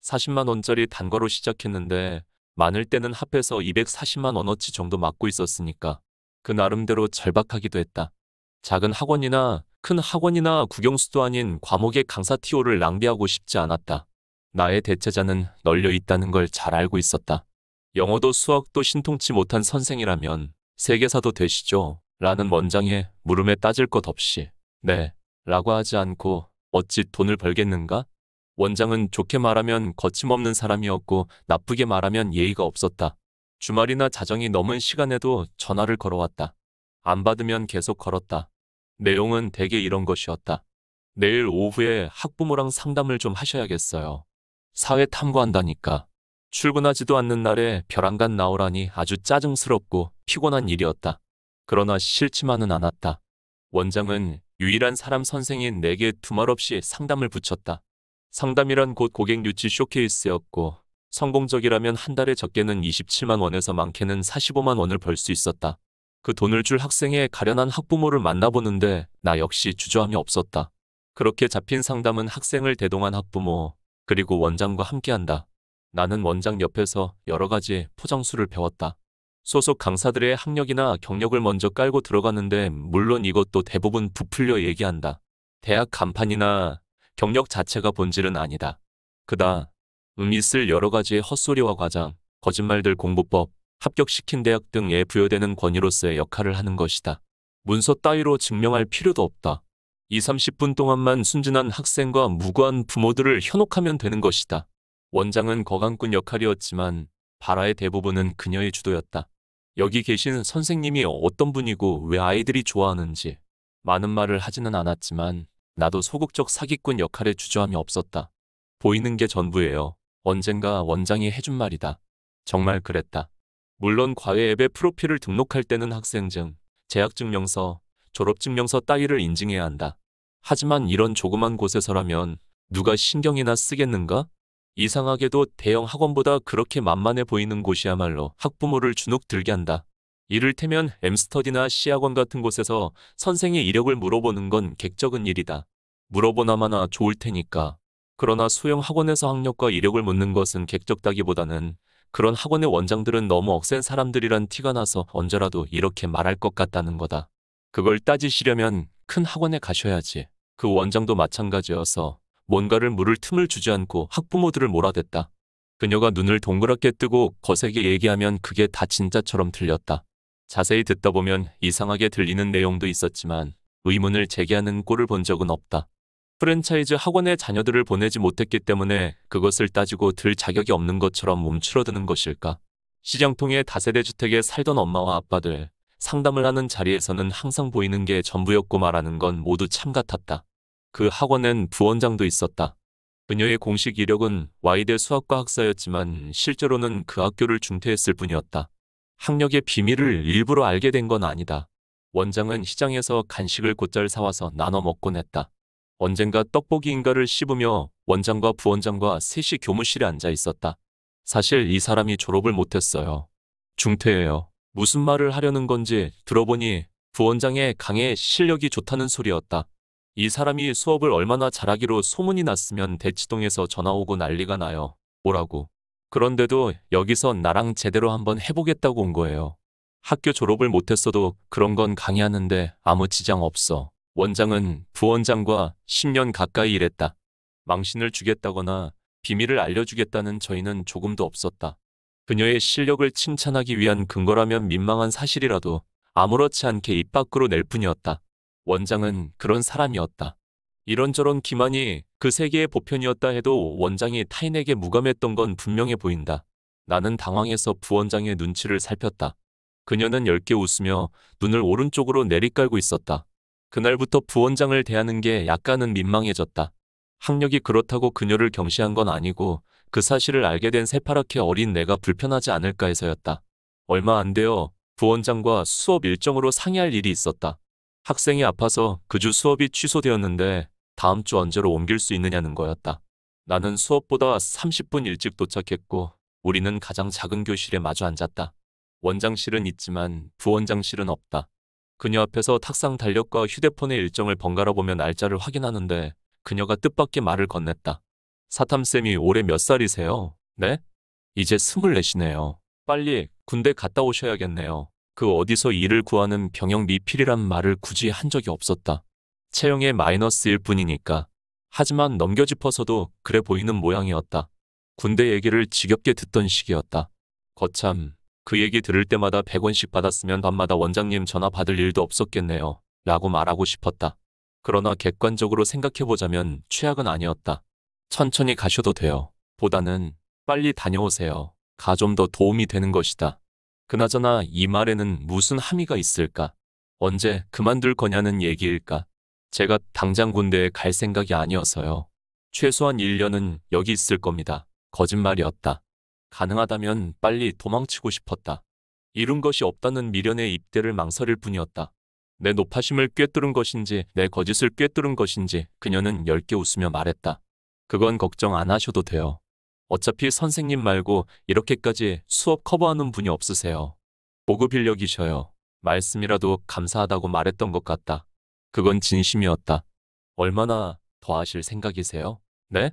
40만 원짜리 단과로 시작했는데 많을 때는 합해서 240만 원어치 정도 맡고 있었으니까 그 나름대로 절박하기도 했다. 작은 학원이나 큰 학원이나 국영수도 아닌 과목의 강사 티오를 낭비하고 싶지 않았다. 나의 대체자는 널려 있다는 걸 잘 알고 있었다. 영어도 수학도 신통치 못한 선생이라면 세계사도 되시죠? 라는 원장의 물음에 따질 것 없이 네 라고 하지 않고 어찌 돈을 벌겠는가? 원장은 좋게 말하면 거침없는 사람이었고 나쁘게 말하면 예의가 없었다. 주말이나 자정이 넘은 시간에도 전화를 걸어왔다. 안 받으면 계속 걸었다. 내용은 대개 이런 것이었다. 내일 오후에 학부모랑 상담을 좀 하셔야겠어요. 사회 탐구한다니까. 출근하지도 않는 날에 벼랑간 나오라니 아주 짜증스럽고 피곤한 일이었다. 그러나 싫지만은 않았다. 원장은 유일한 사람 선생인 내게 두말없이 상담을 붙였다. 상담이란 곧 고객 유치 쇼케이스였고 성공적이라면 한 달에 적게는 27만 원에서 많게는 45만 원을 벌 수 있었다. 그 돈을 줄 학생의 가련한 학부모를 만나보는데 나 역시 주저함이 없었다. 그렇게 잡힌 상담은 학생을 대동한 학부모 그리고 원장과 함께한다. 나는 원장 옆에서 여러 가지 포장수를 배웠다. 소속 강사들의 학력이나 경력을 먼저 깔고 들어가는데 물론 이것도 대부분 부풀려 얘기한다. 대학 간판이나 경력 자체가 본질은 아니다. 그다 있을 여러 가지의 헛소리와 과장, 거짓말들 공부법, 합격시킨 대학 등에 부여되는 권위로서의 역할을 하는 것이다. 문서 따위로 증명할 필요도 없다. 20-30분 동안만 순진한 학생과 무고한 부모들을 현혹하면 되는 것이다. 원장은 거강꾼 역할이었지만 발화의 대부분은 그녀의 주도였다. 여기 계신 선생님이 어떤 분이고 왜 아이들이 좋아하는지 많은 말을 하지는 않았지만 나도 소극적 사기꾼 역할에 주저함이 없었다. 보이는 게 전부예요. 언젠가 원장이 해준 말이다. 정말 그랬다. 물론 과외 앱에 프로필을 등록할 때는 학생증, 재학증명서, 졸업증명서 따위를 인증해야 한다. 하지만 이런 조그만 곳에서라면 누가 신경이나 쓰겠는가? 이상하게도 대형 학원보다 그렇게 만만해 보이는 곳이야말로 학부모를 주눅 들게 한다. 이를테면 M스터디나 C학원 같은 곳에서 선생의 이력을 물어보는 건 객적은 일이다. 물어보나마나 좋을 테니까. 그러나 소형 학원에서 학력과 이력을 묻는 것은 객적다기보다는 그런 학원의 원장들은 너무 억센 사람들이란 티가 나서 언제라도 이렇게 말할 것 같다는 거다. 그걸 따지시려면 큰 학원에 가셔야지. 그 원장도 마찬가지여서 뭔가를 물을 틈을 주지 않고 학부모들을 몰아댔다. 그녀가 눈을 동그랗게 뜨고 거세게 얘기하면 그게 다 진짜처럼 들렸다. 자세히 듣다 보면 이상하게 들리는 내용도 있었지만 의문을 제기하는 꼴을 본 적은 없다. 프랜차이즈 학원에 자녀들을 보내지 못했기 때문에 그것을 따지고 들 자격이 없는 것처럼 움츠러드는 것일까? 시장통의 다세대 주택에 살던 엄마와 아빠들, 상담을 하는 자리에서는 항상 보이는 게 전부였고 말하는 건 모두 참 같았다. 그 학원엔 부원장도 있었다. 그녀의 공식 이력은 Y대 수학과 학사였지만 실제로는 그 학교를 중퇴했을 뿐이었다. 학력의 비밀을 일부러 알게 된 건 아니다. 원장은 시장에서 간식을 곧잘 사와서 나눠 먹곤 했다. 언젠가 떡볶이인가를 씹으며 원장과 부원장과 셋이 교무실에 앉아 있었다. 사실 이 사람이 졸업을 못했어요. 중퇴예요. 무슨 말을 하려는 건지 들어보니 부원장의 강의 실력이 좋다는 소리였다. 이 사람이 수업을 얼마나 잘하기로 소문이 났으면 대치동에서 전화 오고 난리가 나요. 오라고. 그런데도 여기서 나랑 제대로 한번 해보겠다고 온 거예요. 학교 졸업을 못했어도 그런 건 강의하는데 아무 지장 없어. 원장은 부원장과 10년 가까이 일했다. 망신을 주겠다거나 비밀을 알려주겠다는 저희는 조금도 없었다. 그녀의 실력을 칭찬하기 위한 근거라면 민망한 사실이라도 아무렇지 않게 입 밖으로 낼 뿐이었다. 원장은 그런 사람이었다. 이런저런 기만이 그 세계의 보편이었다 해도 원장이 타인에게 무감했던 건 분명해 보인다. 나는 당황해서 부원장의 눈치를 살폈다. 그녀는 엷게 웃으며 눈을 오른쪽으로 내리깔고 있었다. 그날부터 부원장을 대하는 게 약간은 민망해졌다. 학력이 그렇다고 그녀를 경시한 건 아니고 그 사실을 알게 된 새파랗게 어린 내가 불편하지 않을까 해서였다. 얼마 안 되어 부원장과 수업 일정으로 상의할 일이 있었다. 학생이 아파서 그 주 수업이 취소되었는데 다음 주 언제로 옮길 수 있느냐는 거였다. 나는 수업보다 30분 일찍 도착했고 우리는 가장 작은 교실에 마주 앉았다. 원장실은 있지만 부원장실은 없다. 그녀 앞에서 탁상 달력과 휴대폰의 일정을 번갈아 보며 날짜를 확인하는데 그녀가 뜻밖의 말을 건넸다. 사탐쌤이 올해 몇 살이세요? 네? 이제 24시네요. 빨리 군대 갔다 오셔야겠네요. 그 어디서 일을 구하는 병역 미필이란 말을 굳이 한 적이 없었다. 체형의 마이너스일 뿐이니까. 하지만 넘겨짚어서도 그래 보이는 모양이었다. 군대 얘기를 지겹게 듣던 시기였다. 거참, 그 얘기 들을 때마다 100원씩 받았으면 밤마다 원장님 전화 받을 일도 없었겠네요. 라고 말하고 싶었다. 그러나 객관적으로 생각해보자면 최악은 아니었다. 천천히 가셔도 돼요. 보다는 빨리 다녀오세요. 가 좀 더 도움이 되는 것이다. 그나저나 이 말에는 무슨 함의가 있을까? 언제 그만둘 거냐는 얘기일까? 제가 당장 군대에 갈 생각이 아니어서요. 최소한 1년은 여기 있을 겁니다. 거짓말이었다. 가능하다면 빨리 도망치고 싶었다. 이룬 것이 없다는 미련의 입대를 망설일 뿐이었다. 내 노파심을 꿰뚫은 것인지 내 거짓을 꿰뚫은 것인지 그녀는 엷게 웃으며 말했다. 그건 걱정 안 하셔도 돼요. 어차피 선생님 말고 이렇게까지 수업 커버하는 분이 없으세요. 보급 인력이셔요. 말씀이라도 감사하다고 말했던 것 같다. 그건 진심이었다. 얼마나 더 하실 생각이세요? 네?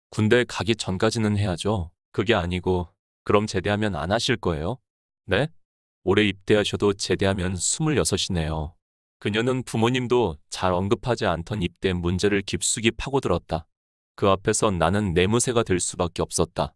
군대 가기 전까지는 해야죠. 그게 아니고 그럼 제대하면 안 하실 거예요? 네? 올해 입대하셔도 제대하면 26이네요. 그녀는 부모님도 잘 언급하지 않던 입대 문제를 깊숙이 파고들었다. 그 앞에선 나는 내무새가 될 수밖에 없었다.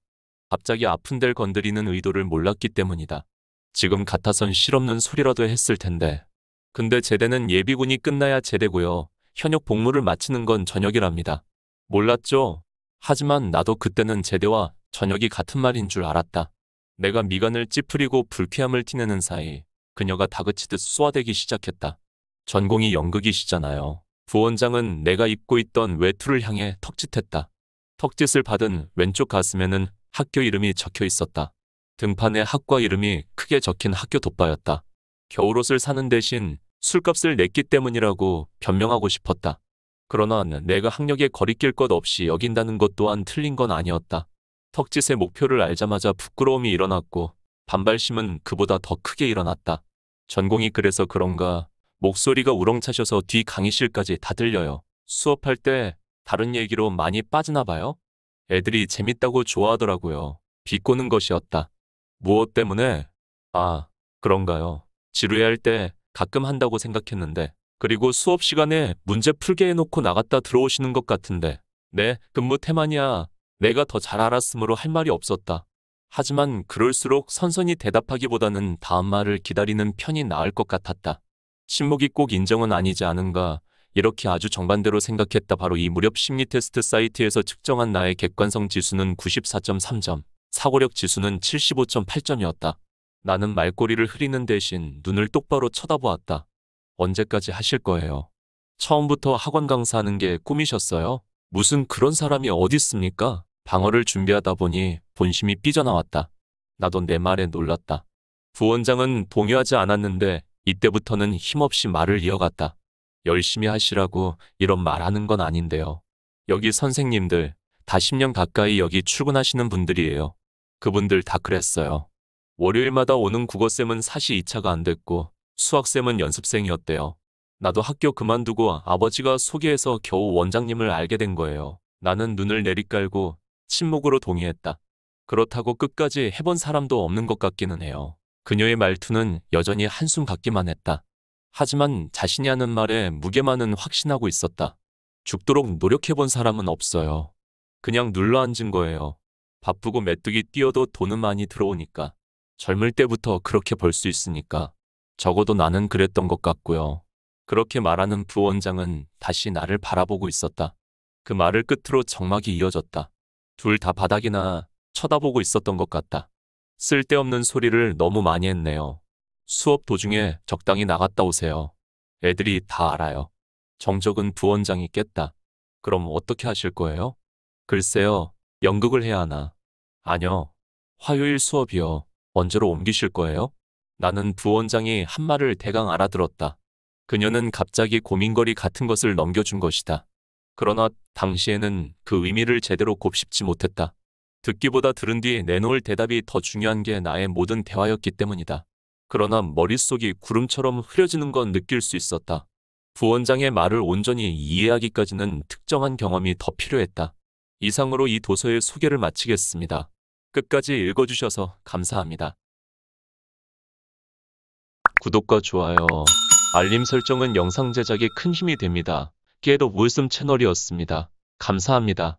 갑자기 아픈 데를 건드리는 의도를 몰랐기 때문이다. 지금 같아선 실없는 소리라도 했을 텐데. 근데 제대는 예비군이 끝나야 제대고요. 현역 복무를 마치는 건 전역이랍니다. 몰랐죠? 하지만 나도 그때는 제대와 전역이 같은 말인 줄 알았다. 내가 미간을 찌푸리고 불쾌함을 티내는 사이 그녀가 다그치듯 쏘아대기 시작했다. 전공이 연극이시잖아요. 부원장은 내가 입고 있던 외투를 향해 턱짓했다. 턱짓을 받은 왼쪽 가슴에는 학교 이름이 적혀 있었다. 등판에 학과 이름이 크게 적힌 학교 돋바였다. 겨울옷을 사는 대신 술값을 냈기 때문이라고 변명하고 싶었다. 그러나 내가 학력에 거리낄 것 없이 여긴다는 것 또한 틀린 건 아니었다. 턱짓의 목표를 알자마자 부끄러움이 일어났고 반발심은 그보다 더 크게 일어났다. 전공이 그래서 그런가 목소리가 우렁차셔서 뒤 강의실까지 다 들려요. 수업할 때 다른 얘기로 많이 빠지나 봐요? 애들이 재밌다고 좋아하더라고요. 비꼬는 것이었다. 무엇 때문에? 아, 그런가요? 지루해할 때 가끔 한다고 생각했는데 그리고 수업 시간에 문제 풀게 해놓고 나갔다 들어오시는 것 같은데 네, 근무 태만이야. 내가 더 잘 알았으므로 할 말이 없었다. 하지만 그럴수록 선선히 대답하기보다는 다음 말을 기다리는 편이 나을 것 같았다. 침묵이 꼭 인정은 아니지 않은가. 이렇게 아주 정반대로 생각했다. 바로 이 무렵 심리 테스트 사이트에서 측정한 나의 객관성 지수는 94.3점, 사고력 지수는 75.8점이었다. 나는 말꼬리를 흐리는 대신 눈을 똑바로 쳐다보았다. 언제까지 하실 거예요? 처음부터 학원 강사하는 게 꿈이셨어요? 무슨 그런 사람이 어디 있습니까? 방어를 준비하다 보니 본심이 삐져나왔다. 나도 내 말에 놀랐다. 부원장은 동요하지 않았는데 이때부터는 힘없이 말을 이어갔다. 열심히 하시라고 이런 말하는 건 아닌데요. 여기 선생님들 다 10년 가까이 여기 출근하시는 분들이에요. 그분들 다 그랬어요. 월요일마다 오는 국어쌤은 사실 2차가 안 됐고 수학쌤은 연습생이었대요. 나도 학교 그만두고 아버지가 소개해서 겨우 원장님을 알게 된 거예요. 나는 눈을 내리깔고 침묵으로 동의했다. 그렇다고 끝까지 해본 사람도 없는 것 같기는 해요. 그녀의 말투는 여전히 한숨 같기만 했다. 하지만 자신이 하는 말에 무게만은 확신하고 있었다. 죽도록 노력해본 사람은 없어요. 그냥 눌러앉은 거예요. 바쁘고 메뚜기 뛰어도 돈은 많이 들어오니까. 젊을 때부터 그렇게 벌 수 있으니까. 적어도 나는 그랬던 것 같고요. 그렇게 말하는 부원장은 다시 나를 바라보고 있었다. 그 말을 끝으로 정막이 이어졌다. 둘 다 바닥이나 쳐다보고 있었던 것 같다. 쓸데없는 소리를 너무 많이 했네요. 수업 도중에 적당히 나갔다 오세요. 애들이 다 알아요. 정적은 부원장이 깼다. 그럼 어떻게 하실 거예요? 글쎄요, 연극을 해야 하나? 아니요. 화요일 수업이요. 언제로 옮기실 거예요? 나는 부원장이 한 말을 대강 알아들었다. 그녀는 갑자기 고민거리 같은 것을 넘겨준 것이다. 그러나 당시에는 그 의미를 제대로 곱씹지 못했다. 듣기보다 들은 뒤 내놓을 대답이 더 중요한 게 나의 모든 대화였기 때문이다. 그러나 머릿속이 구름처럼 흐려지는 건 느낄 수 있었다. 부원장의 말을 온전히 이해하기까지는 특정한 경험이 더 필요했다. 이상으로 이 도서의 소개를 마치겠습니다. 끝까지 읽어주셔서 감사합니다. 구독과 좋아요, 알림 설정은 영상 제작에 큰 힘이 됩니다. Get of Wisdom 채널이었습니다. 감사합니다.